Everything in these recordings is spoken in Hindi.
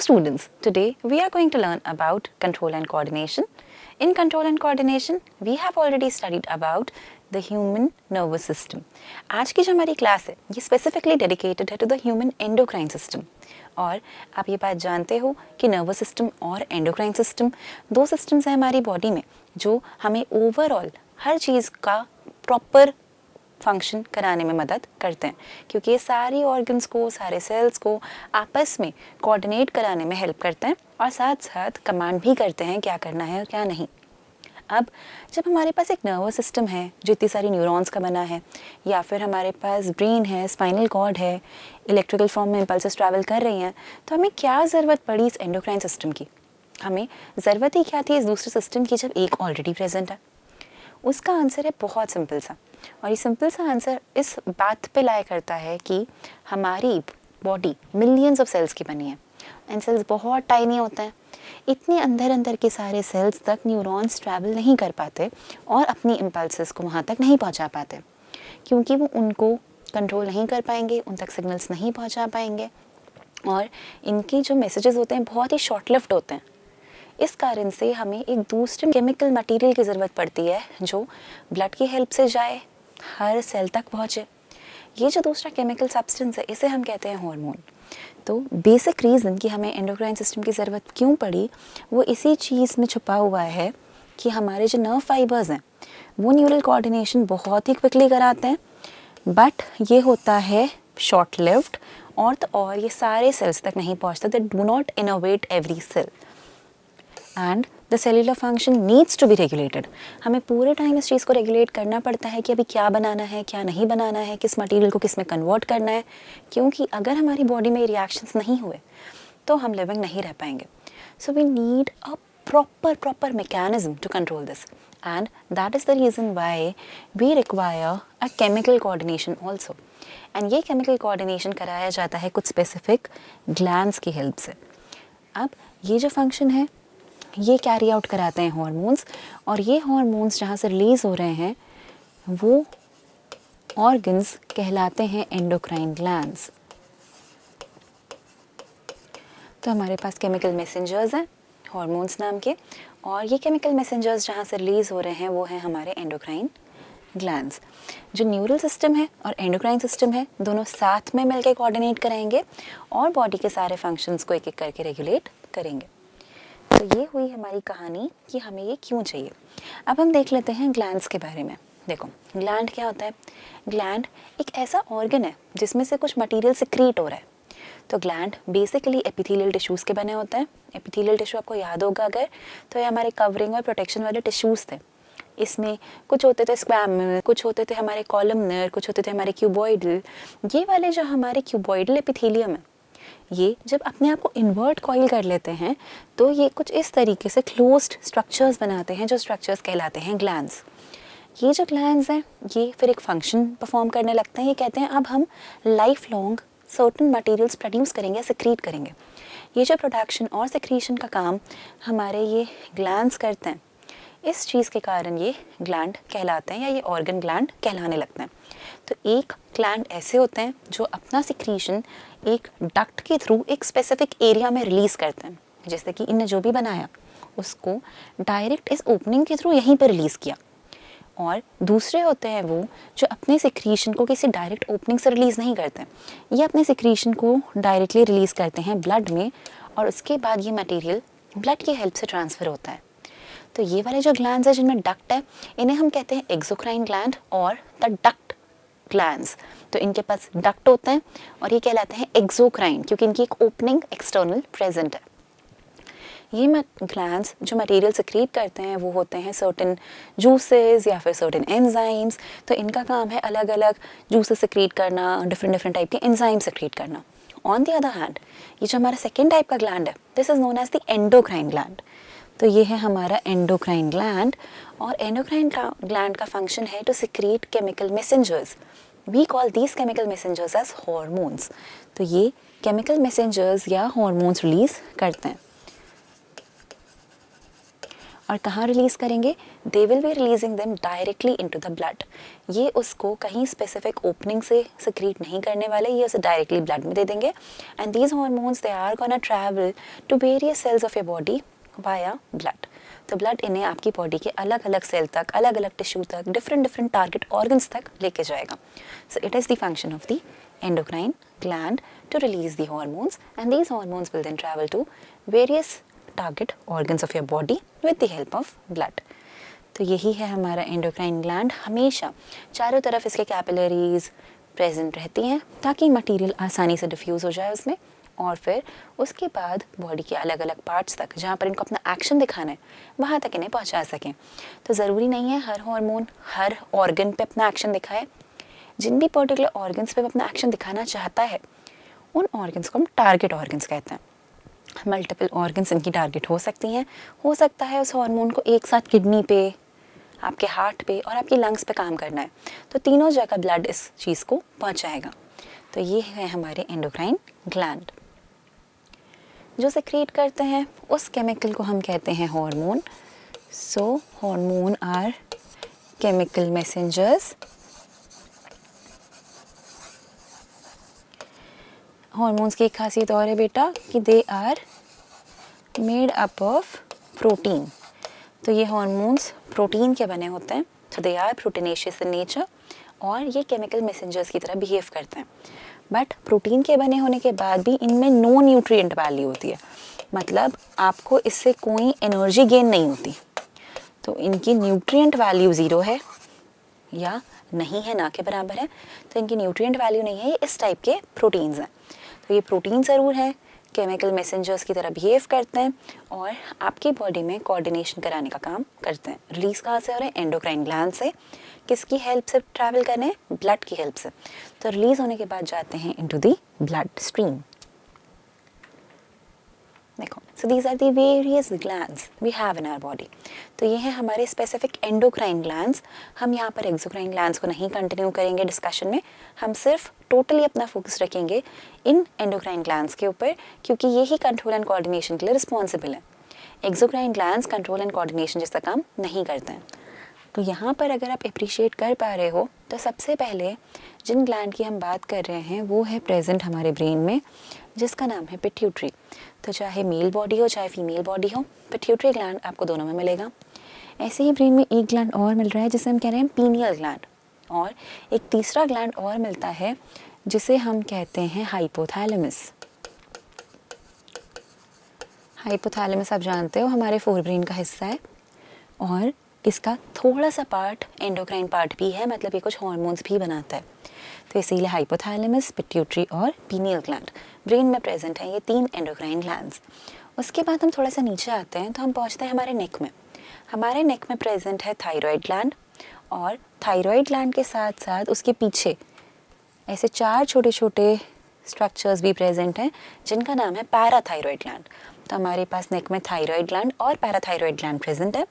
students, today we are going to learn about control and coordination. In control and coordination, we have already studied about the human nervous system. आज की जो हमारी क्लास है ये स्पेसिफिकली डेडिकेटेड है to the human endocrine system. और आप ये बात जानते हो कि नर्वस सिस्टम और एंडोक्राइन सिस्टम दो सिस्टम्स हैं हमारी बॉडी में जो हमें ओवरऑल हर चीज़ का प्रॉपर फंक्शन कराने में मदद करते हैं, क्योंकि ये सारी ऑर्गन्स को, सारे सेल्स को आपस में कोऑर्डिनेट कराने में हेल्प करते हैं और साथ साथ कमांड भी करते हैं क्या करना है और क्या नहीं. अब जब हमारे पास एक नर्वस सिस्टम है जो इतनी सारी न्यूरॉन्स का बना है, या फिर हमारे पास ब्रेन है, स्पाइनल कॉर्ड है, इलेक्ट्रिकल फॉर्म में इम्पल्सेस ट्रैवल कर रही हैं, तो हमें क्या ज़रूरत पड़ी इस एंडोक्राइन सिस्टम की? हमें ज़रूरत ही क्या थी इस दूसरे सिस्टम की जब एक ऑलरेडी प्रेजेंट है? उसका आंसर है बहुत सिंपल सा, और ये सिंपल सा आंसर इस बात पे लाया करता है कि हमारी बॉडी मिलियंस ऑफ सेल्स की बनी है एंड सेल्स बहुत टाइनी होते हैं. इतने अंदर अंदर के सारे सेल्स तक न्यूरॉन्स ट्रैवल नहीं कर पाते और अपनी इम्पल्सेस को वहाँ तक नहीं पहुँचा पाते, क्योंकि वो उनको कंट्रोल नहीं कर पाएंगे, उन तक सिग्नल्स नहीं पहुँचा पाएंगे और इनके जो मैसेजेस होते हैं बहुत ही शॉर्ट लिव्ड होते हैं. इस कारण से हमें एक दूसरे केमिकल मटेरियल की ज़रूरत पड़ती है जो ब्लड की हेल्प से जाए, हर सेल तक पहुँचे. ये जो दूसरा केमिकल सब्सटेंस है इसे हम कहते हैं हार्मोन. तो बेसिक रीज़न कि हमें एंडोक्राइन सिस्टम की ज़रूरत क्यों पड़ी वो इसी चीज़ में छुपा हुआ है कि हमारे जो नर्व फाइबर्स हैं वो न्यूरल कोऑर्डिनेशन बहुत ही क्विकली कराते हैं, बट ये होता है शॉर्ट लिव्ड और ये सारे सेल्स तक नहीं पहुँचते. They do not innovate every cell and the cellular function needs to be regulated. हमें पूरे टाइम इस चीज़ को रेगुलेट करना पड़ता है कि अभी क्या बनाना है, क्या नहीं बनाना है, किस मटेरियल को किस में कन्वर्ट करना है, क्योंकि अगर हमारी बॉडी में रिएक्शंस नहीं हुए तो हम लिविंग नहीं रह पाएंगे. So we need a proper mechanism to control this, and that is the reason why we require a chemical coordination also. And ये केमिकल कोऑर्डिनेशन कराया जाता है कुछ स्पेसिफिक ग्लैंड्स की हेल्प से. अब ये जो फंक्शन है ये कैरी आउट कराते हैं हॉर्मोन्स, और ये हॉर्मोन्स जहाँ से रिलीज़ हो रहे हैं वो ऑर्गन्स कहलाते हैं एंडोक्राइन ग्लैंड्स. तो हमारे पास केमिकल मैसेंजर्स हैं हॉर्मोन्स नाम के, और ये केमिकल मैसेंजर्स जहाँ से रिलीज़ हो रहे हैं वो हैं हमारे एंडोक्राइन ग्लैंड्स. जो न्यूरल सिस्टम है और एंडोक्राइन सिस्टम है दोनों साथ में मिलकर कोऑर्डिनेट कराएंगे और बॉडी के सारे फंक्शंस को एक एक करके रेगुलेट करेंगे. तो ये हुई हमारी कहानी कि हमें ये क्यों चाहिए. अब हम देख लेते हैं ग्लैंड्स के बारे में. देखो, ग्लैंड क्या होता है? ग्लैंड एक ऐसा ऑर्गन है जिसमें से कुछ मटेरियल सिक्रीट हो रहा है. तो ग्लैंड बेसिकली एपिथेलियल टिश्यूज़ के बने होते हैं. एपिथेलियल टिश्यू आपको याद होगा अगर, तो ये हमारे कवरिंग और प्रोटेक्शन वाले टिश्यूज़ थे. इसमें कुछ होते थे स्क्वैमस, कुछ होते थे हमारे कॉलमनर, कुछ होते थे हमारे क्यूबॉइडल. ये वाले जो हमारे क्यूबॉइडल एपिथेलियम है ये जब अपने आप को इन्वर्ट कॉइल कर लेते हैं तो ये कुछ इस तरीके से क्लोज्ड स्ट्रक्चर्स बनाते हैं जो स्ट्रक्चर्स कहलाते हैं ग्लैंड्स. ये जो ग्लैंड्स हैं ये फिर एक फंक्शन परफॉर्म करने लगते हैं. ये कहते हैं अब हम life long certain materials produce करेंगे, सिक्रीट करेंगे. ये जो प्रोडक्शन और सिक्रीशन का काम हमारे ये ग्लैंड्स करते हैं, इस चीज़ के कारण ये ग्लैंड कहलाते हैं या ये ऑर्गन ग्लैंड कहलाने लगते हैं. तो एक ग्लैंड ऐसे होते हैं जो अपना सिक्रीशन एक डक्ट के थ्रू एक स्पेसिफिक एरिया में रिलीज़ करते हैं. जैसे कि इनने जो भी बनाया उसको डायरेक्ट इस ओपनिंग के थ्रू यहीं पर रिलीज़ किया. और दूसरे होते हैं वो जो अपने सिक्रीशन को किसी डायरेक्ट ओपनिंग से रिलीज़ नहीं करते. ये अपने सिक्रीशन को डायरेक्टली रिलीज़ करते हैं ब्लड में, और उसके बाद ये मटेरियल ब्लड की हेल्प से ट्रांसफ़र होता है. तो ये वाले जो ग्लैंड्स हैं जिनमें डक्ट है इन्हें हम कहते हैं एक्सोक्राइन ग्लैंड और द डक्ट ग्लैंड्स. तो इनके पास डक्ट होते हैं और ये कहलाते हैं एक्सोक्राइन क्योंकि इनकी एक ओपनिंग एक्सटर्नल प्रेजेंट है. ये ग्लैंड्स जो मटेरियल सिक्रीट करते हैं वो होते हैं सर्टेन जूसेस या फिर सर्टेन एंजाइम्स. तो इनका काम है अलग अलग जूसेस सिक्रीट करना, डिफरेंट टाइप के एंजाइम सिक्रीट करना. ऑन द अदर हैंड ये जो हमारा सेकेंड टाइप का ग्लैंड है this is known as the endocrine gland. तो ये है हमारा एंडोक्राइन ग्लैंड, और एंडोक्राइन ग्लैंड का फंक्शन है to secrete chemical messengers. We call these chemical messengers as hormones. तो ये केमिकल मैसेंजर्स या हॉर्मोन्स रिलीज करते हैं. और कहाँ रिलीज़ करेंगे? They will be releasing them directly into the blood. ये उसको कहीं स्पेसिफिक ओपनिंग से सिक्रीट नहीं करने वाले, ये उसे डायरेक्टली ब्लड में दे देंगे। And these hormones they are gonna travel to various cells of your body via blood. तो ब्लड इन्हें आपकी बॉडी के अलग अलग सेल तक, अलग अलग टिश्यू तक, डिफरेंट टारगेट ऑर्गन्स तक लेके जाएगा। So it is the function of the endocrine gland to release the hormones, and these hormones will then travel to various target organs of your body with the help of blood. तो यही है हमारा एंडोक्राइन ग्लैंड। हमेशा चारों तरफ इसके कैपिलरीज प्रेजेंट रहती हैं ताकि मटेरियल आसानी से डिफ्यूज़ हो जाए उसमें, और फिर उसके बाद बॉडी के अलग अलग पार्ट्स तक जहाँ पर इनको अपना एक्शन दिखाना है वहाँ तक इन्हें पहुँचा सकें। तो ज़रूरी नहीं है हर हार्मोन हर ऑर्गन पे अपना एक्शन दिखाए। जिन भी पर्टिकुलर ऑर्गन्स पे अपना एक्शन दिखाना चाहता है उन ऑर्गन्स को हम टारगेट ऑर्गन्स कहते हैं। मल्टीपल ऑर्गन्स इनकी टारगेट हो सकती हैं। हो सकता है उस हार्मोन को एक साथ किडनी पे, आपके हार्ट पे और आपकी लंग्स पे काम करना है, तो तीनों जगह ब्लड इस चीज़ को पहुंचाएगा। तो ये है हमारे एंडोक्राइन ग्लैंड। जो सिक्रीट करते हैं उस केमिकल को हम कहते हैं hormone. So hormone are chemical messengers. Hormones की एक खासियत और है बेटा कि they are made up of protein. तो ये हॉर्मोन्स प्रोटीन के बने होते हैं। तो they are proteinaceous in nature और ये केमिकल मैसेंजर्स की तरह बिहेव करते हैं। बट प्रोटीन के बने होने के बाद भी इनमें नो न्यूट्रिएंट वैल्यू होती है, मतलब आपको इससे कोई एनर्जी गेन नहीं होती। तो इनकी न्यूट्रिएंट वैल्यू ज़ीरो है या नहीं है, ना के बराबर है। तो इनकी न्यूट्रिएंट वैल्यू नहीं है। ये इस टाइप के प्रोटीन्स हैं। तो ये प्रोटीन ज़रूर है, केमिकल मैसेंजर्स की तरह बिहेव करते हैं और आपकी बॉडी में कोऑर्डिनेशन कराने का काम करते हैं। रिलीज़ कहाँ से हो रहे हैं? एंडोक्राइन ग्लैंड से। किसकी हेल्प से ट्रैवल करने हैं? ब्लड की हेल्प से। तो रिलीज़ होने के बाद जाते हैं इनटू द ब्लड स्ट्रीम। देखो, so these are the various glands we have in our body. तो ये हैं हमारे स्पेसिफिक एंडोक्राइन ग्लैंड्स। हम यहाँ पर एक्सोक्राइन ग्लैंड्स को नहीं कंटिन्यू करेंगे डिस्कशन में। हम सिर्फ टोटली अपना फोकस रखेंगे इन एंडोक्राइन ग्लैंड्स के ऊपर, क्योंकि यही कंट्रोल एंड कोऑर्डिनेशन के लिए रिस्पॉन्सिबल है। Exocrine glands control and coordination जैसा काम नहीं करते हैं। तो यहाँ पर अगर आप अप्रिशिएट कर पा रहे हो तो सबसे पहले जिन ग्लैंड की हम बात कर रहे हैं वो है प्रेजेंट हमारे ब्रेन में, जिसका नाम है पिट्यूटरी। तो चाहे मेल बॉडी हो चाहे फीमेल बॉडी हो, पिट्यूटरी ग्लैंड आपको दोनों में मिलेगा। ऐसे ही ब्रेन में एक ग्लैंड और मिल रहा है जिसे हम कह रहे हैं पीनियल ग्लैंड, और एक तीसरा ग्लैंड और मिलता है जिसे हम कहते हैं हाइपोथैलेमस। हाइपोथैलेमस आप जानते हो हमारे फोरब्रेन का हिस्सा है और इसका थोड़ा सा पार्ट एंडोक्राइन पार्ट भी है, मतलब ये कुछ हार्मोन्स भी बनाता है। तो इसीलिए हाइपोथैलेमस, पिट्यूटरी और पीनियल ग्लैंड ब्रेन में प्रेजेंट है, ये 3 एंडोक्राइन ग्लैंड्स। उसके बाद हम थोड़ा सा नीचे आते हैं तो हम पहुंचते हैं हमारे नेक में। हमारे नेक में प्रेजेंट है थायराइड ग्लैंड, और थायराइड ग्लैंड के साथ साथ उसके पीछे ऐसे 4 छोटे छोटे स्ट्रक्चर्स भी प्रेजेंट हैं जिनका नाम है पैराथायरॉयड ग्लैंड। तो हमारे पास नेक में थायराइड ग्लैंड और पैराथायरॉयड ग्लैंड प्रेजेंट है।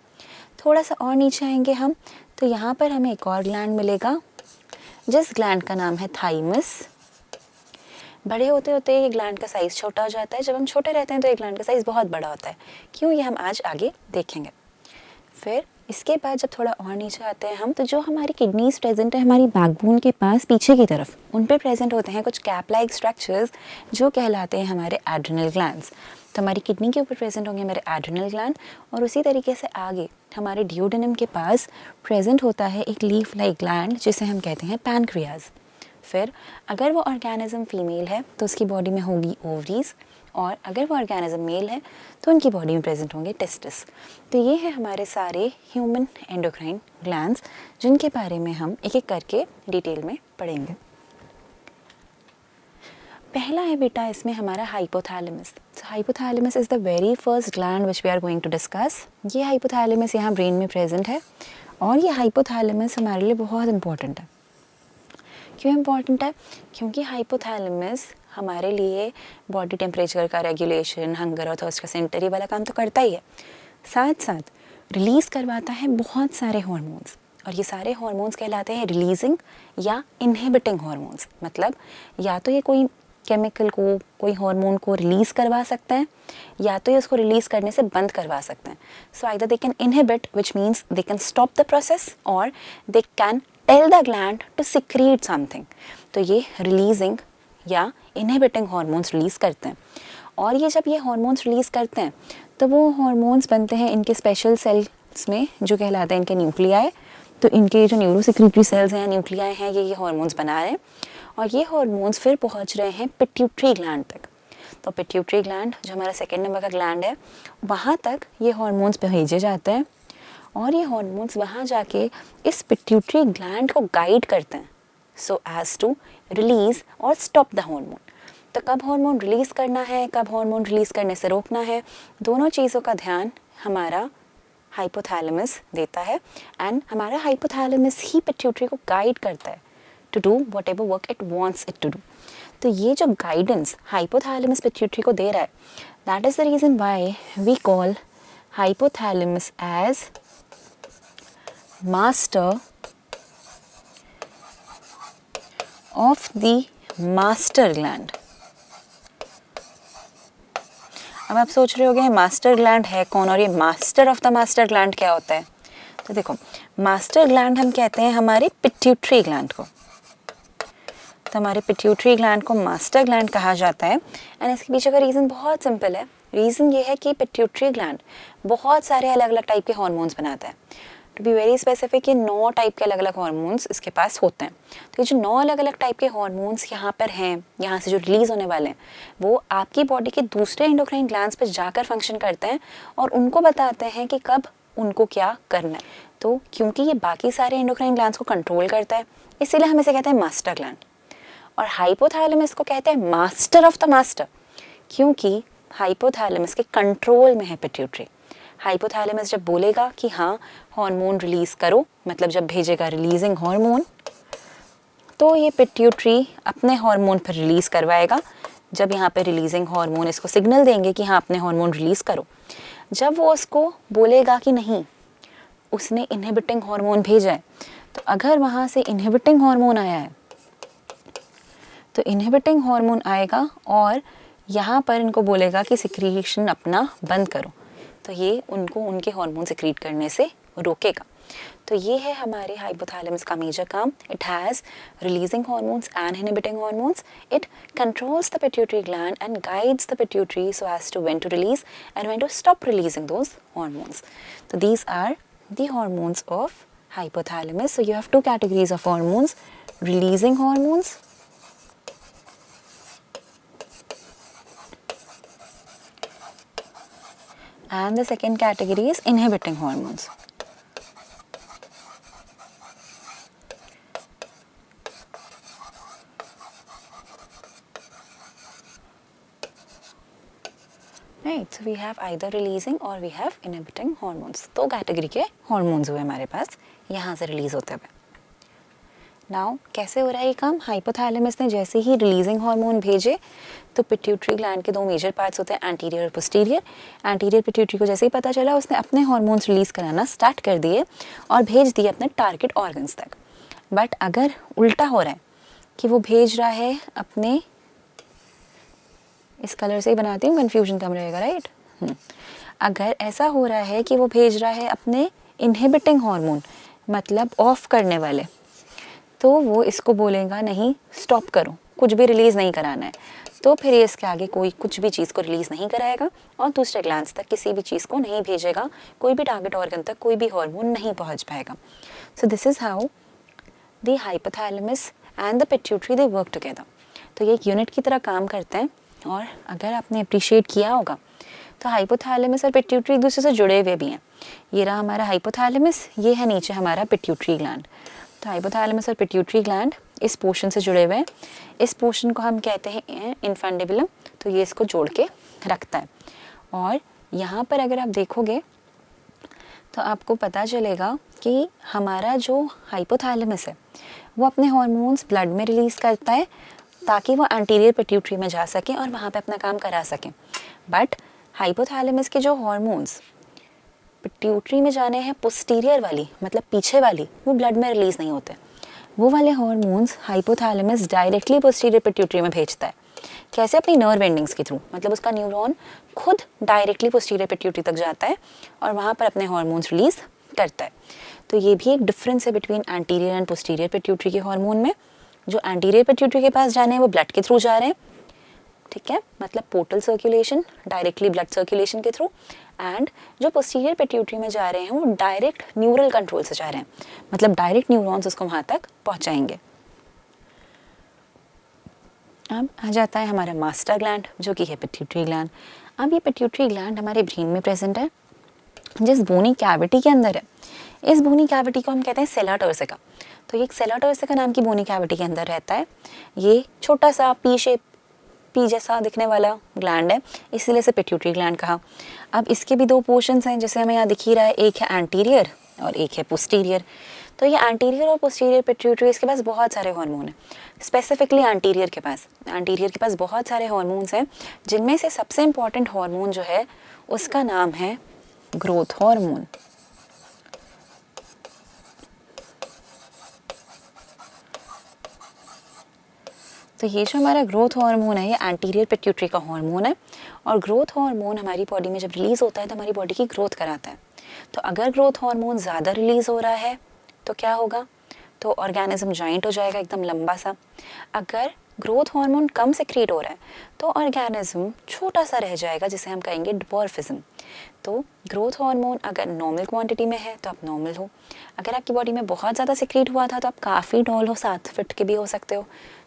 थोड़ा सा और नीचे आएंगे हम तो यहाँ पर हमें एक और ग्लैंड मिलेगा जिस ग्लैंड का नाम है थाइमस। बड़े होते होते ये ग्लैंड का साइज़ छोटा हो जाता है। जब हम छोटे रहते हैं तो ये ग्लैंड का साइज़ बहुत बड़ा होता है। क्यों, ये हम आज आगे देखेंगे। फिर इसके बाद जब थोड़ा और नीचे आते हैं हम तो जो हमारी किडनीज प्रेजेंट है हमारी बैकबोन के पास पीछे की तरफ, उन पे प्रेजेंट होते हैं कुछ कैप लाइक स्ट्रक्चर्स जो कहलाते हैं हमारे एड्रिनल ग्लैंड्स। तो हमारी किडनी के ऊपर प्रेजेंट होंगे हमारे एड्रिनल ग्लैंड, और उसी तरीके से आगे हमारे डियोडेनम के पास प्रेजेंट होता है एक लीफ लाइक ग्लैंड जिसे हम कहते हैं पैनक्रियाज। फिर अगर वो ऑर्गेनिज्म फीमेल है तो उसकी बॉडी में होगी ओवरीज, और अगर वो ऑर्गेनिज्म मेल है तो उनकी बॉडी में प्रेजेंट होंगे टेस्टिस। तो ये है हमारे सारे ह्यूमन एंडोक्राइन ग्लैंड्स जिनके बारे में हम एक एक करके डिटेल में पढ़ेंगे। पहला है बेटा इसमें हमारा hypothalamus. Hypothalamus is the very first gland which we are going to discuss. ये हाइपोथैलेमस यहाँ ब्रेन में प्रेजेंट है, और ये हाइपोथैलेमस हमारे लिए बहुत इंपॉर्टेंट है। क्यों इम्पॉर्टेंट है? क्योंकि हाइपोथैलेमस हमारे लिए बॉडी टेम्परेचर का रेगुलेशन, हंगर और थर्स्ट का सेंटर, ये वाला काम तो करता ही है, साथ साथ रिलीज़ करवाता है बहुत सारे हार्मोन्स, और ये सारे हार्मोन्स कहलाते हैं रिलीजिंग या इनहिबिटिंग हार्मोन्स। मतलब या तो ये कोई केमिकल को, कोई हार्मोन को रिलीज़ करवा सकते हैं, या तो ये उसको रिलीज़ करने से बंद करवा सकते हैं. So either they can inhibit, which means they can stop the process, और they can tell the gland to secrete something. तो ये रिलीजिंग या इनहिबिटिंग हार्मोन्स रिलीज़ करते हैं. और ये जब ये हार्मोन्स रिलीज़ करते हैं तो वो हार्मोन्स बनते हैं इनके स्पेशल सेल्स में जो कहलाते हैं इनके न्यूक्लियाई. तो इनके जो न्यूरोसेक्रेटरी सेल्स हैं, न्यूक्लियाई हैं, ये हार्मोन्स बना रहे हैं. और ये हार्मोन्स फिर पहुंच रहे हैं पिट्यूटरी ग्लैंड तक. तो पिट्यूटरी ग्लैंड जो हमारा सेकेंड नंबर का ग्लैंड है, वहाँ तक ये हार्मोन्स भेजे जाते हैं. और ये हार्मोन्स वहाँ जाके इस पिट्यूटरी ग्लैंड को गाइड करते हैं सो एज टू रिलीज़ और स्टॉप द हार्मोन. तो कब हार्मोन रिलीज़ करना है, कब हार्मोन रिलीज़ करने से रोकना है, दोनों चीज़ों का ध्यान हमारा हाइपोथैलेमस देता है. एंड हमारा हाइपोथैलेमस ही पिट्यूटरी को गाइड करता है to do whatever work it wants it to do. तो ये जो गाइडेंस हाइपोथैलेमस पिट्यूटरी को दे रहा है, that is the reason why we call hypothalamus as master of the master gland. अब आप सोच रहे होंगे मास्टर ग्लैंड है कौन, और ये master of the master gland क्या होता है. तो देखो, मास्टर ग्लैंड हम कहते हैं हमारे पिट्यूटरी ग्लैंड को. तो हमारे पिट्यूटरी ग्लैंड को मास्टर ग्लैंड कहा जाता है. एंड इसके पीछे का रीज़न बहुत सिंपल है. रीज़न ये है कि पिट्यूटरी ग्लैंड बहुत सारे अलग अलग टाइप के हार्मोन्स बनाता है. टू बी वेरी स्पेसिफिक, ये 9 टाइप के अलग अलग हार्मोन्स इसके पास होते हैं. तो ये जो 9 अलग अलग टाइप के हार्मोन्स यहाँ पर हैं, यहाँ से जो रिलीज़ होने वाले हैं, वो आपकी बॉडी के दूसरे एंडोक्राइन ग्लैंड्स पर जाकर फंक्शन करते हैं और उनको बताते हैं कि कब उनको क्या करना है. तो क्योंकि ये बाकी सारे एंडोक्राइन ग्लैंड्स को कंट्रोल करता है, इसीलिए हम इसे कहते हैं मास्टर ग्लैंड. और हाइपोथैलेमस को कहते हैं मास्टर ऑफ द मास्टर, क्योंकि हाइपोथैलेमस के कंट्रोल में है पिट्यूटरी. हाइपोथैलेमस जब बोलेगा कि हाँ हार्मोन रिलीज़ करो, मतलब जब भेजेगा रिलीजिंग हार्मोन, तो ये पिट्यूटरी अपने हार्मोन पर रिलीज़ करवाएगा. जब यहाँ पे रिलीजिंग हार्मोन इसको सिग्नल देंगे कि हाँ अपने हार्मोन रिलीज़ करो, जब वो उसको बोलेगा कि नहीं उसने इनहिबिटिंग हार्मोन भेजा है, तो अगर वहाँ से इनहिबिटिंग हार्मोन आया है तो इनहिबिटिंग हार्मोन आएगा और यहाँ पर इनको बोलेगा कि सिक्रीशन अपना बंद करो. तो ये उनको उनके हार्मोन सिक्रीट करने से रोकेगा. तो ये है हमारे हाइपोथैलेमस का मेजर काम. It has releasing hormones and inhibiting hormones. It controls the pituitary gland and guides the pituitary so as to when to release and when to stop releasing those hormones. तो these are the hormones of hypothalamus. So you have 2 categories of hormones: releasing hormones and the second category is inhibiting hormones. Right, so we have either releasing or we have inhibiting hormones. 2 category के hormones हुए हमारे पास, यहाँ से रिलीज होते हुए. नाउ कैसे हो रहा है ये काम? हाइपोथैलेमस ने जैसे ही रिलीजिंग हार्मोन भेजे तो पिट्यूटरी ग्लैंड के 2 मेजर पार्ट्स होते हैं, एंटीरियर और पोस्टीरियर. एंटीरियर पिट्यूटरी को जैसे ही पता चला उसने अपने हार्मोन्स रिलीज कराना स्टार्ट कर दिए और भेज दिए अपने टारगेट ऑर्गन्स तक. बट अगर उल्टा हो रहा है कि वो भेज रहा है अपने, इस कलर से ही बनाती हूँ कन्फ्यूजन कम रहेगा, राइट. अगर ऐसा हो रहा है कि वो भेज रहा है अपने इनहिबिटिंग हार्मोन, मतलब ऑफ करने वाले, तो वो इसको बोलेगा नहीं स्टॉप करो, कुछ भी रिलीज़ नहीं कराना है. तो फिर ये इसके आगे कोई कुछ भी चीज़ को रिलीज़ नहीं कराएगा और दूसरे ग्लैंड्स तक किसी भी चीज़ को नहीं भेजेगा, कोई भी टारगेट ऑर्गन तक कोई भी हार्मोन नहीं पहुंच पाएगा. So this is how the hypothalamus and the pituitary they work together. तो ये एक यूनिट की तरह काम करते हैं. और अगर आपने अप्रिशिएट किया होगा तो हाइपोथैलेमस और पिट्यूटरी एक दूसरे से जुड़े हुए भी हैं. ये रहा हमारा हाइपोथैलेमस, ये है नीचे हमारा पिट्यूटरी ग्लैंड. तो हाइपोथैलेमस और पिट्यूटरी ग्लैंड इस पोर्शन से जुड़े हुए हैं. इस पोर्शन को हम कहते हैं इन्फंडिबुलम. तो ये इसको जोड़ के रखता है. और यहाँ पर अगर आप देखोगे तो आपको पता चलेगा कि हमारा जो हाइपोथैलेमस है वो अपने हार्मोन्स ब्लड में रिलीज़ करता है ताकि वो एंटीरियर पिट्यूटरी में जा सके और वहाँ पे अपना काम करा सके. बट हाइपोथैलेमस के जो हार्मोन्स पिट्यूटरी में जाने हैं पोस्टीरियर वाली, मतलब पीछे वाली, वो ब्लड में रिलीज़ नहीं होते. वो वाले hormones hypothalamus directly posterior pituitary में भेजता है. कैसे? अपनी नर्व एंडिंग्स के थ्रू, मतलब उसका न्यूरॉन खुद डायरेक्टली पोस्टीरियर पिट्यूटरी तक जाता है और वहाँ पर अपने हार्मोन्स रिलीज करता है। तो ये भी एक डिफरेंस है between anterior and posterior pituitary के हार्मोन में। जो एंटीरियर पिट्यूटरी के पास जाने हैं वो ब्लड के थ्रू जा रहे हैं, ठीक है, मतलब portal circulation, directly blood circulation के थ्रू। एंड जो पोस्टीरियर पिट्यूटरी में जा रहे हैं वो डायरेक्ट न्यूरल कंट्रोल से जा रहे हैं, मतलब डायरेक्ट न्यूरॉन्स उसको वहाँ तक पहुँचाएंगे। अब आ जाता है हमारा मास्टर ग्लैंड, जो कि है पिट्यूटरी ग्लैंड। अब ये पिट्यूटरी ग्लैंड हमारे ब्रेन में प्रेजेंट है, जिस बोनी कैविटी के अंदर है। इस बोनी कैविटी को हम कहते हैं सेला टर्सिका। तो ये एक सेला टर्सिका नाम की बोनी कैविटी के अंदर रहता है। ये छोटा सा पी जैसा दिखने वाला ग्लैंड है, इसीलिए इसे पिट्यूटरी ग्लैंड कहा। अब इसके भी दो पोर्शंस हैं, जैसे हमें यहाँ दिख ही रहा है, एक है एंटीरियर और एक है पोस्टीरियर। तो ये एंटीरियर और पोस्टीरियर पिट्यूटरी, इसके पास बहुत सारे हार्मोन हैं। स्पेसिफिकली एंटीरियर के पास बहुत सारे हार्मोन्स हैं, जिनमें से सबसे इम्पॉर्टेंट हार्मोन जो है उसका नाम है ग्रोथ हार्मोन। तो ये जो हमारा ग्रोथ हार्मोन है, ये एंटीरियर पिट्यूटरी का हार्मोन है। और ग्रोथ हार्मोन हमारी बॉडी में जब रिलीज होता है तो हमारी बॉडी की ग्रोथ कराता है। तो अगर ग्रोथ हार्मोन ज़्यादा रिलीज हो रहा है तो क्या होगा? तो ऑर्गेनिज्म जॉइंट हो जाएगा एकदम लंबा सा। अगर ग्रोथ हार्मोन कम सिक्रीट हो रहा है तो ऑर्गेनिज्म छोटा सा रह जाएगा, जिसे हम कहेंगे डिवॉर्फिज्म। तो ग्रोथ हार्मोन अगर नॉर्मल क्वांटिटी में है तो आप नॉर्मल हो। अगर आपकी बॉडी में बहुत ज़्यादा सिक्रीट हुआ था तो आप काफ़ी टॉल हो, 7 फीट के भी हो सकते हो,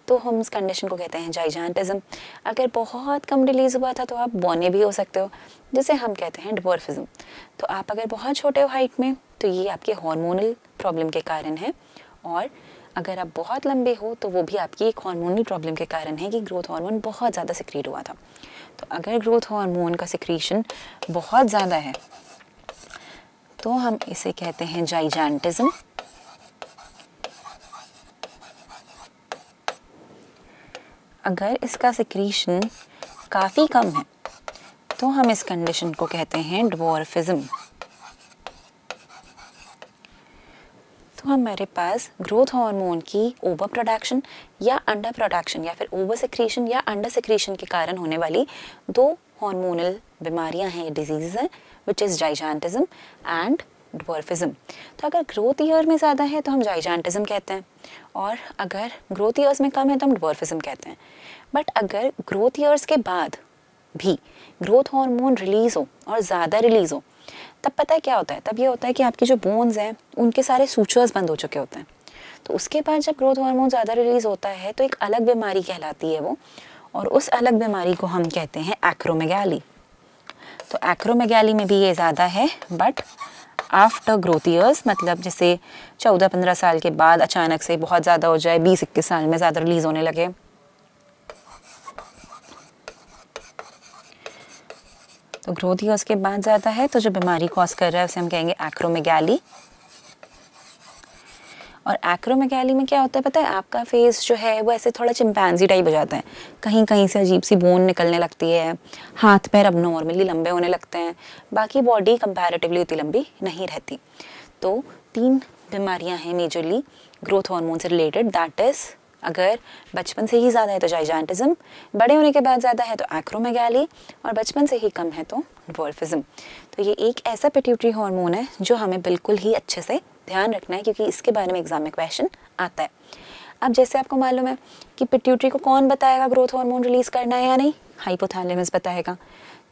तो हम उस कंडीशन को कहते हैं जाइजेंटिज्म। अगर बहुत कम रिलीज हुआ था तो आप बौने भी हो सकते हो, जिसे हम कहते हैं डिवॉर्फिज्म। तो आप अगर बहुत छोटे हो हाइट में तो ये आपके हार्मोनल प्रॉब्लम के कारण है, और अगर आप बहुत लंबे हो तो वो भी आपकी एक हार्मोनल प्रॉब्लम के कारण है कि ग्रोथ हार्मोन बहुत ज़्यादा सिक्रीट हुआ था। तो अगर ग्रोथ हार्मोन का सिक्रीशन बहुत ज़्यादा है तो हम इसे कहते हैं जाइजेंटिज्म। अगर इसका सिक्रीशन काफ़ी कम है तो हम इस कंडीशन को कहते हैं डिवॉर्फिज्म। तो हमारे पास ग्रोथ हार्मोन की ओवर प्रोडक्शन या अंडर प्रोडक्शन, या फिर ओवर सिक्रीशन या अंडर सिक्रीशन के कारण होने वाली दो हार्मोनल बीमारियां हैं, डिजीज़ हैं, विच इज़ जाइजेंटिज्म एंड डिवॉर्फिज्म। तो अगर ग्रोथ ईयर में ज़्यादा है तो हम जाइजेंटिज्म कहते हैं, और अगर ग्रोथ ईयर्स में कम है तो हम डिवॉर्फिज्म कहते हैं। बट अगर ग्रोथ ईयर्स के बाद भी ग्रोथ हार्मोन रिलीज़ हो और ज़्यादा रिलीज़ हो, तब पता है क्या होता है? तब ये होता है कि आपके जो बोन्स हैं उनके सारे सूचर्स बंद हो चुके होते हैं। तो उसके बाद जब ग्रोथ हार्मोन ज़्यादा रिलीज़ होता है तो एक अलग बीमारी कहलाती है वो, और उस अलग बीमारी को हम कहते हैं एक्रोमेगाली। तो एक्रोमेगाली में भी ये ज़्यादा है, बट आफ्टर ग्रोथ ईयर्स, मतलब जैसे 14-15 साल के बाद अचानक से बहुत ज़्यादा हो जाए, 20-21 साल में ज़्यादा रिलीज़ होने लगे। तो ग्रोथ ईयर्स के बाद ज़्यादा है तो जो बीमारी कॉज कर रहा है उसे हम कहेंगे एक्रोमेगाली। और एक्रोमेगाली में क्या होता है पता है? आपका फेस जो है वो ऐसे थोड़ा चिंपैंजी टाइप हो जाता है, कहीं कहीं से अजीब सी बोन निकलने लगती है, हाथ पैर अब नॉर्मली लंबे होने लगते हैं, बाकी बॉडी कंपैरेटिवली उतनी लंबी नहीं रहती। तो 3 बीमारियां हैं मेजरली ग्रोथ हार्मोन से रिलेटेड, दैट इज़ अगर बचपन से ही ज़्यादा है तो जाइजेंटिज्म, बड़े होने के बाद ज़्यादा है तो एक्रोमेगाली, और बचपन से ही कम है तो डिवॉर्फिज्म। तो ये एक ऐसा पिट्यूटरी हार्मोन है जो हमें बिल्कुल ही अच्छे से ध्यान रखना है, क्योंकि इसके बारे में एग्जाम में क्वेश्चन आता है। अब जैसे आपको मालूम है कि पिट्यूटरी को कौन बताएगा ग्रोथ हार्मोन रिलीज़ करना है या नहीं? हाइपोथैलेमस बताएगा।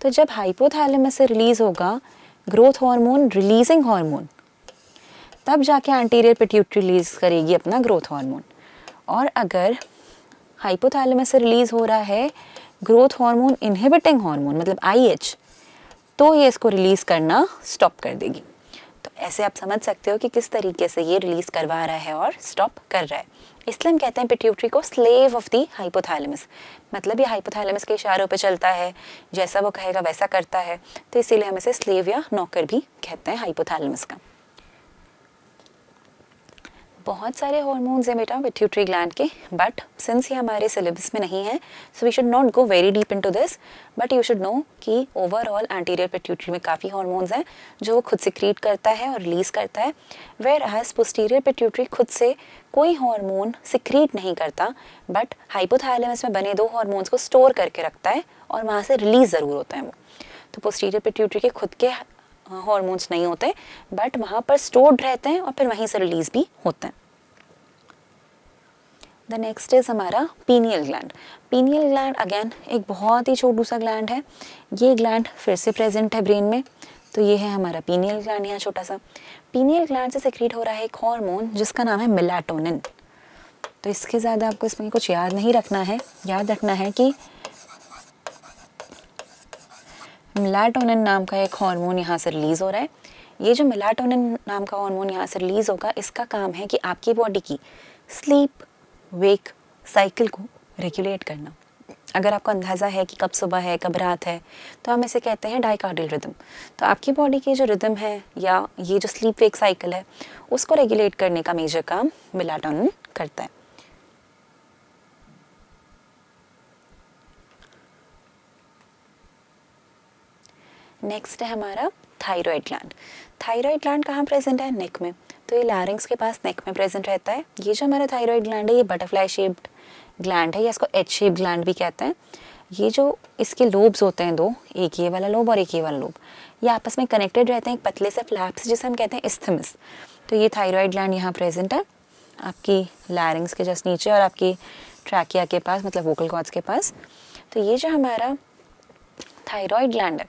तो जब हाइपोथैलेमस से रिलीज़ होगा ग्रोथ हार्मोन, रिलीजिंग हार्मोन, तब जाके एंटीरियर पिट्यूटरी रिलीज़ करेगी अपना ग्रोथ हार्मोन। और अगर हाइपोथैलेमस से रिलीज़ हो रहा है ग्रोथ हार्मोन इनहिबिटिंग हार्मोन, मतलब आईएच, तो ये इसको रिलीज़ करना स्टॉप कर देगी। तो ऐसे आप समझ सकते हो कि किस तरीके से ये रिलीज़ करवा रहा है और स्टॉप कर रहा है। इसलिए हम कहते हैं पिट्यूटरी को स्लेव ऑफ द हाइपोथैलेमस, मतलब ये हाइपोथैलेमस के इशारों पे चलता है, जैसा वो कहेगा वैसा करता है, तो इसीलिए हम इसे स्लेव या नौकर भी कहते हैं हाइपोथैलेमस का। बहुत सारे हॉर्मोन्स हैं बेटा पिट्यूटरी ग्लैंड के, बट सिंस ये हमारे सिलेबस में नहीं है so we should not go very deep into this, but you should know कि ओवरऑल एंटीरियर पिट्यूटरी में काफ़ी हॉर्मोन्स हैं जो वो खुद सिक्रीट करता है और रिलीज़ करता है, वेयर एज पोस्टीरियर पिट्यूटरी खुद से कोई हार्मोन सिक्रीट नहीं करता, बट हाइपोथैलेमस में बने दो हार्मोन्स को स्टोर करके रखता है और वहाँ से रिलीज़ ज़रूर होता है वो। तो पोस्टीरियर पिट्यूटरी के खुद के हार्मोन्स नहीं होते, बट वहाँ पर स्टोर्ड रहते हैं और फिर वहीं से रिलीज भी होते हैं। द नेक्स्ट इज हमारा pineal gland. Pineal gland again एक बहुत ही छोटू सा ग्लैंड है, ये ग्लैंड फिर से प्रेजेंट है ब्रेन में, तो ये है हमारा पीनियल ग्लैंड यहाँ छोटा सा। पीनियल ग्लैंड से सेक्रेट हो रहा है एक हार्मोन जिसका नाम है मेलाटोनिन। तो इसके ज़्यादा आपको इसमें कुछ याद नहीं रखना है, याद रखना है कि मेलाटोनिन नाम का एक हार्मोन यहाँ से रिलीज़ हो रहा है। ये जो मेलाटोनिन नाम का हार्मोन यहाँ से रिलीज़ होगा, इसका काम है कि आपकी बॉडी की स्लीप वेक साइकिल को रेगुलेट करना। अगर आपको अंदाज़ा है कि कब सुबह है कब रात है, तो हम इसे कहते हैं डाइकार्डियल रिदम। तो आपकी बॉडी की जो रिदम है या ये जो स्लीप वेक साइकिल है उसको रेगुलेट करने का मेजर काम मेलाटोनिन करता है। नेक्स्ट है हमारा थायराइड ग्लैंड। थायराइड ग्लैंड कहाँ प्रेजेंट है? नेक में। तो ये लैरिंग्स के पास नेक में प्रेजेंट रहता है। ये जो हमारा थायराइड ग्लैंड है ये बटरफ्लाई शेप्ड ग्लैंड है या इसको एच शेप ग्लैंड भी कहते हैं। ये जो इसके लोब्स होते हैं दो, एक ये वाला लोब और एक ये वाला लोब, ये आपस में कनेक्टेड रहते हैं एक पतले से फ्लैप्स जिसे हम कहते हैं इस्थमस। तो ये थायराइड ग्लैंड यहाँ प्रेजेंट है आपकी लैरिंग्स के जस्ट नीचे और आपकी ट्रैकिया के पास, मतलब वोकल कॉर्ड्स के पास। तो ये जो हमारा थायराइड ग्लैंड है,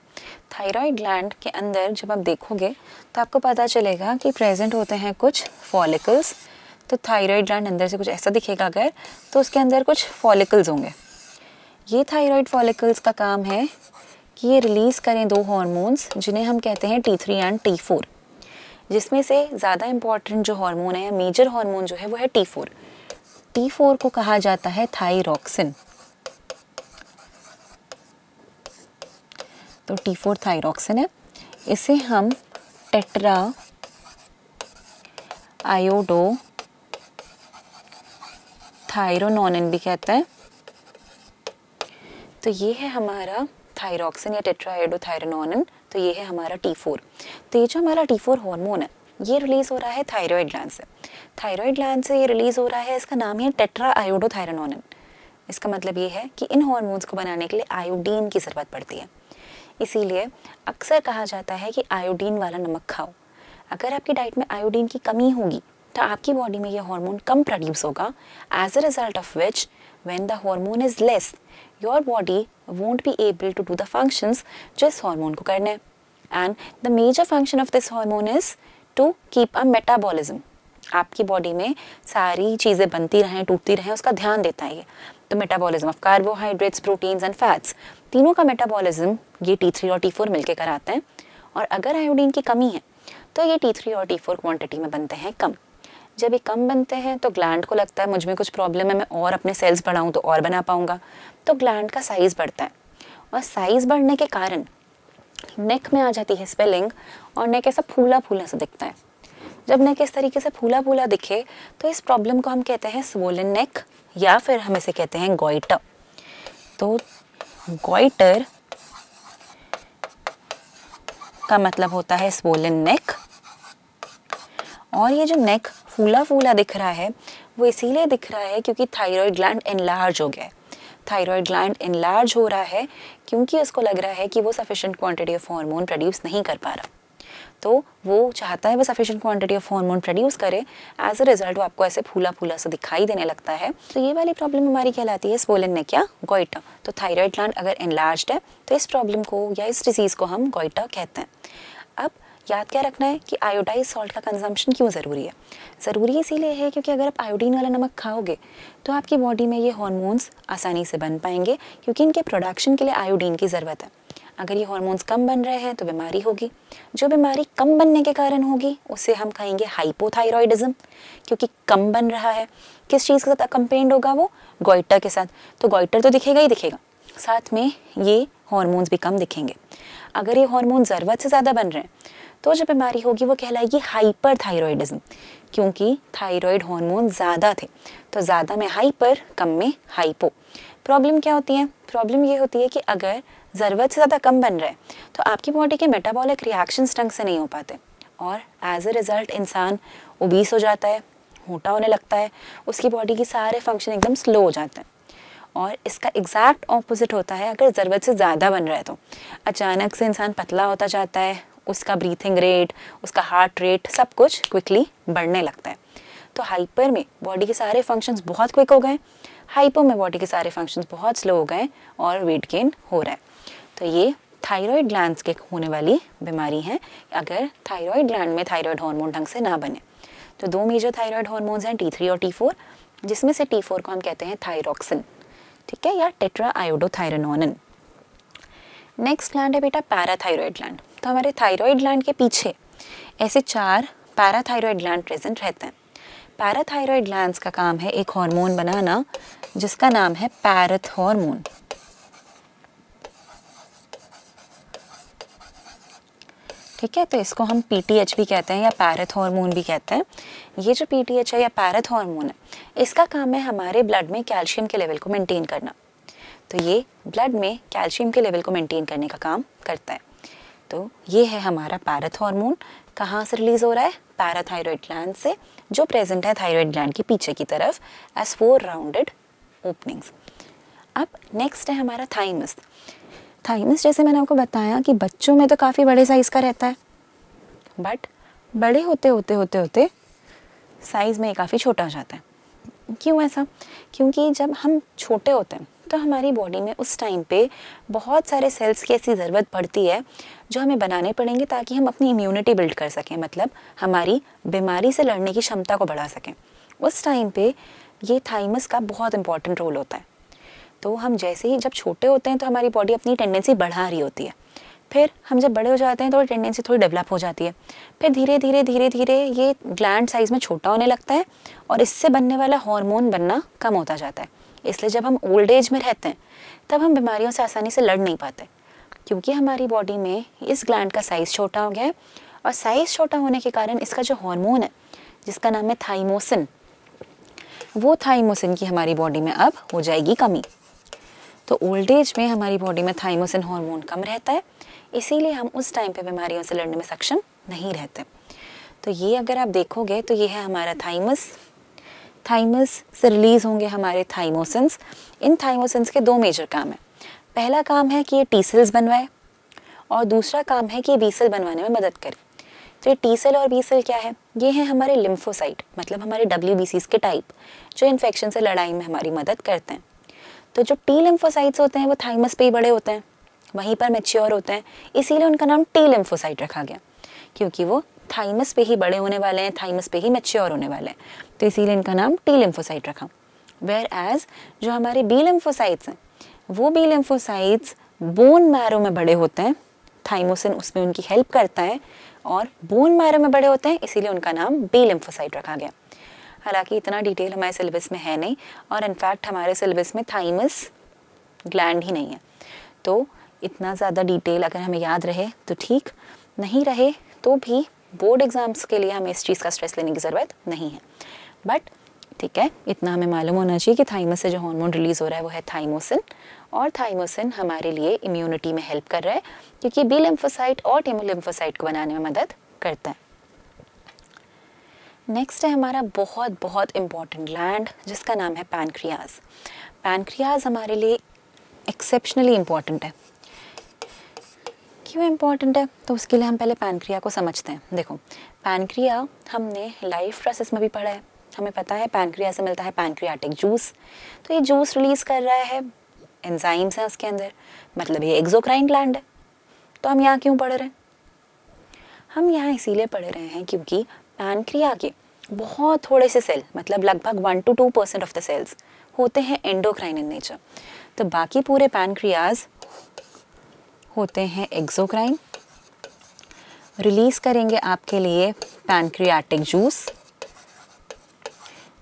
थायराइड ग्लैंड के अंदर जब आप देखोगे तो आपको पता चलेगा कि प्रेजेंट होते हैं कुछ फॉलिकल्स। तो थायराइड ग्लैंड अंदर से कुछ ऐसा दिखेगा अगर, तो उसके अंदर कुछ फॉलिकल्स होंगे। ये थायराइड फॉलिकल्स का काम है कि ये रिलीज़ करें दो हार्मोन्स जिन्हें हम कहते हैं T3 एंड T4, जिसमें से ज़्यादा इम्पॉर्टेंट जो हार्मोन है, मेजर हार्मोन जो है वो है T4। T4 को कहा जाता है थायरॉक्सिन। तो T4 थायरॉक्सिन है, इसे हम टेट्रा आयोडो थायरोनोनिन भी कहते हैं। तो ये है हमारा थायरॉक्सिन या टेट्रा आयोडो थायरोनोनिन। तो ये है हमारा T4। तो ये जो हमारा T4 हार्मोन है ये रिलीज़ हो रहा है थायराइड ग्लैंड से। थायराइड ग्लैंड से ये रिलीज़ हो रहा है, इसका नाम है टेट्रा आयोडो थायरोनोनिन। इसका मतलब ये है कि इन हार्मोन्स को बनाने के लिए आयोडीन की ज़रूरत पड़ती है। इसीलिए अक्सर कहा जाता है कि आयोडीन वाला नमक खाओ। अगर आपकी डाइट में आयोडीन की कमी होगी तो आपकी बॉडी में ये हार्मोन कम प्रोड्यूस होगा, as a result of which when the hormone is less your body won't be able to do the functions जो इस हार्मोन को करने हैं। And the major function of this hormone is to keep a metabolism. आपकी बॉडी में सारी चीज़ें बनती रहें टूटती रहें उसका ध्यान देता है ये। तो metabolism of carbohydrates proteins and fats, तीनों का मेटाबॉलिज्म ये T3 और T4 मिलकर कराते हैं। और अगर आयोडीन की कमी है तो ये T3 और T4 क्वांटिटी में बनते हैं कम। जब ये कम बनते हैं तो ग्लैंड को लगता है मुझ में कुछ प्रॉब्लम है, मैं और अपने सेल्स बढ़ाऊँ तो और बना पाऊँगा, तो ग्लैंड का साइज़ बढ़ता है। और साइज़ बढ़ने के कारण नेक में आ जाती है स्वेलिंग और नेक ऐसा फूला फूला सा दिखता है। जब नेक इस तरीके से फूला फूला दिखे तो इस प्रॉब्लम को हम कहते हैं स्वोलन नेक या फिर हम इसे कहते हैं गॉइटर। तो गॉइटर का मतलब होता है स्वोलन नेक। और ये जो नेक फूला फूला दिख रहा है वो इसीलिए दिख रहा है क्योंकि थायराइड ग्लैंड एनलार्ज हो गया है। थायराइड ग्लैंड एनलार्ज हो रहा है क्योंकि उसको लग रहा है कि वो sufficient quantity of hormone produce नहीं कर पा रहा, तो वो चाहता है वो sufficient quantity of hormone produce करे। एज अ रिजल्ट वो आपको ऐसे फूला फूला सा दिखाई देने लगता है। तो ये वाली प्रॉब्लम हमारी कहलाती है स्वोलन नेक या गॉइटर। तो थायराइड ग्लैंड अगर एनलार्ज्ड है तो इस प्रॉब्लम को या इस डिजीज़ को हम गॉइटर कहते हैं। अब याद क्या रखना है कि आयोडाइज सॉल्ट का कंजम्पशन क्यों ज़रूरी है? ज़रूरी इसीलिए है क्योंकि अगर आप आयोडीन वाला नमक खाओगे तो आपकी बॉडी में ये हार्मोन्स आसानी से बन पाएंगे क्योंकि इनके प्रोडक्शन के लिए आयोडीन की ज़रूरत है। अगर ये हार्मोन्स कम बन रहे हैं तो बीमारी होगी। जो बीमारी कम बनने के कारण होगी उसे हम कहेंगे हाइपोथायरॉयडिज्म, क्योंकि कम बन रहा है। किस चीज़ के साथ अकम्पेन्ड होगा वो? गॉइटर के साथ। तो गॉइटर तो दिखेगा ही दिखेगा, साथ में ये हार्मोन्स भी कम दिखेंगे। अगर ये हार्मोन ज़रूरत से ज़्यादा बन रहे हैं तो जो बीमारी होगी वो कहलाएगी हाइपरथायरॉयडिज्म, क्योंकि थायराइड हार्मोन ज़्यादा थे। तो ज़्यादा में हाइपर, कम में हाइपो। प्रॉब्लम क्या होती है? प्रॉब्लम ये होती है कि अगर ज़रूरत से ज़्यादा कम बन रहा है तो आपकी बॉडी के मेटाबॉलिक रिएक्शंस ढंग से नहीं हो पाते और एज अ रिज़ल्ट इंसान ओबीस हो जाता है, मोटा होने लगता है, उसकी बॉडी की सारे फंक्शन एकदम स्लो हो जाते हैं। और इसका एग्जैक्ट ऑपोजिट होता है अगर ज़रूरत से ज़्यादा बन रहा है तो अचानक से इंसान पतला होता जाता है, उसका ब्रीथिंग रेट, उसका हार्ट रेट सब कुछ क्विकली बढ़ने लगता है। तो हाइपर में बॉडी के सारे फंक्शंस बहुत क्विक हो गए, हाइपो में बॉडी के सारे फंक्शंस बहुत स्लो हो गए और वेट गेन हो रहा है। तो ये थायराइड ग्लैंड्स के होने वाली बीमारी है अगर थायराइड ग्लैंड में थायराइड हार्मोन ढंग से ना बने। तो दो मेजर थायराइड हार्मोन्स हैं T3 और T4, जिसमें से T4 को हम कहते हैं थायरोक्सिन, ठीक है, या टेट्रा आयोडोथायरोनोनिन। नेक्स्ट ग्लैंड है बेटा पैराथायरॉयड ग्लैंड। तो हमारे थायराइड ग्लैंड के पीछे ऐसे 4 पैराथायरॉयड ग्लैंड प्रेजेंट रहते हैं। पैराथायरॉयड ग्लैंड्स का काम है एक हार्मोन बनाना जिसका नाम है पैरथ हार्मोन। ठीक है, तो इसको हम पीटीएच भी कहते हैं या पैरथ हार्मोन भी कहते हैं। ये जो पीटीएच है या पैरथ हार्मोन है, इसका काम है हमारे ब्लड में कैल्शियम के लेवल को मेंटेन करना। तो ये ब्लड में कैल्शियम के लेवल को मेंटेन करने का काम करता है। तो ये है हमारा पैरथ हार्मोन। कहाँ से रिलीज हो रहा है? पैराथायरॉयड ग्लैंड से, जो प्रेजेंट है थायराइड ग्लैंड के पीछे की तरफ एज 4 राउंडेड ओपनिंग्स। अब नेक्स्ट है हमारा थाइमस। थाइमस जैसे मैंने आपको बताया कि बच्चों में तो काफ़ी बड़े साइज़ का रहता है, बट बड़े होते होते होते होते साइज़ में काफ़ी छोटा हो जाता है। क्यों ऐसा? क्योंकि जब हम छोटे होते हैं तो हमारी बॉडी में उस टाइम पे बहुत सारे सेल्स की ऐसी ज़रूरत पड़ती है जो हमें बनाने पड़ेंगे ताकि हम अपनी इम्यूनिटी बिल्ड कर सकें, मतलब हमारी बीमारी से लड़ने की क्षमता को बढ़ा सकें। उस टाइम पे ये थाइमस का बहुत इंपॉर्टेंट रोल होता है। तो हम जैसे ही जब छोटे होते हैं तो हमारी बॉडी अपनी टेंडेंसी बढ़ा रही होती है, फिर हम जब बड़े हो जाते हैं तो टेंडेंसी थोड़ी डेवलप हो जाती है, फिर धीरे धीरे धीरे धीरे ये ग्लैंड साइज़ में छोटा होने लगता है और इससे बनने वाला हार्मोन बनना कम होता जाता है। इसलिए जब हम ओल्ड एज में रहते हैं तब हम बीमारियों से आसानी से लड़ नहीं पाते, क्योंकि हमारी बॉडी में इस ग्लैंड का साइज़ छोटा हो गया है और साइज़ छोटा होने के कारण इसका जो हार्मोन है जिसका नाम है थाइमोसिन, वो थाइमोसिन की हमारी बॉडी में अब हो जाएगी कमी। तो ओल्ड एज में हमारी बॉडी में थाइमोसिन हार्मोन कम रहता है, इसीलिए हम उस टाइम पे बीमारियों से लड़ने में सक्षम नहीं रहते। तो ये अगर आप देखोगे तो ये है हमारा थाइमस। थाइमस से रिलीज़ होंगे हमारे थाइमोसिन्स। इन थाइमोसिन्स के 2 मेजर काम हैं। पहला काम है कि ये टी सेल्स बनवाए और दूसरा काम है कि ये बी सेल बनवाने में मदद करे। तो ये टी सेल और बी सेल क्या है? ये हैं हमारे लिम्फोसाइट, मतलब हमारे WBCs के टाइप, जो इन्फेक्शन से लड़ाई में हमारी मदद करते हैं। तो जो टी लिम्फोसाइट्स होते हैं वो थाइमस पे ही बड़े होते हैं, वहीं पर मैच्योर होते हैं, इसीलिए उनका नाम टी लिम्फोसाइट रखा गया, क्योंकि वो थाइमस पे ही बड़े होने वाले हैं, थाइमस पे ही मैच्योर होने वाले हैं, तो इसीलिए इनका नाम टी लिम्फोसाइट रखा। वेयर एज जो हमारे बी लिम्फोसाइट्स हैं, वो बी लिम्फोसाइट्स बोन मैरो में बड़े होते हैं, थाइमोसिन उसमें उनकी हेल्प करता है और बोन मैरो में बड़े होते हैं, इसीलिए उनका नाम बी लिम्फोसाइट रखा गया। हालांकि इतना डिटेल हमारे सिलेबस में है नहीं, और इनफैक्ट हमारे सिलेबस में थाइमस ग्लैंड ही नहीं है, तो इतना ज़्यादा डिटेल अगर हमें याद रहे तो ठीक, नहीं रहे तो भी बोर्ड एग्ज़ाम्स के लिए हमें इस चीज़ का स्ट्रेस लेने की ज़रूरत नहीं है। बट ठीक है, इतना हमें मालूम होना चाहिए कि थाइमस से जो हार्मोन रिलीज़ हो रहा है वो है थाइमोसिन, और थाइमोसिन हमारे लिए इम्यूनिटी में हेल्प कर रहा है क्योंकि बी लिम्फोसाइट और टी लिम्फोसाइट को बनाने में मदद करता है। नेक्स्ट है हमारा बहुत बहुत इम्पॉर्टेंट ग्लैंड जिसका नाम है पैनक्रियाज। पैनक्रियाज हमारे लिए एक्सेप्शनली इम्पॉर्टेंट है। क्यों इम्पॉर्टेंट है? तो उसके लिए हम पहले पैनक्रिया को समझते हैं। देखो, पैनक्रिया हमने लाइफ प्रोसेस में भी पढ़ा है, हमें पता है पैनक्रिया से मिलता है पैनक्रियाटिक जूस। तो ये जूस रिलीज़ कर रहा है, एंजाइम्स हैं उसके अंदर, मतलब ये एक्सोक्राइन ग्लैंड है। तो हम यहाँ क्यों पढ़ रहे हैं? हम यहाँ इसीलिए पढ़ रहे हैं क्योंकि पैनक्रिया के बहुत थोड़े से सेल, मतलब लगभग 1 to 2% ऑफ द सेल्स होते हैं एंडोक्राइन इन नेचर। तो बाकी पूरे पैनक्रियाज होते हैं एक्सोक्राइन, रिलीज करेंगे आपके लिए पैनक्रियाटिक जूस,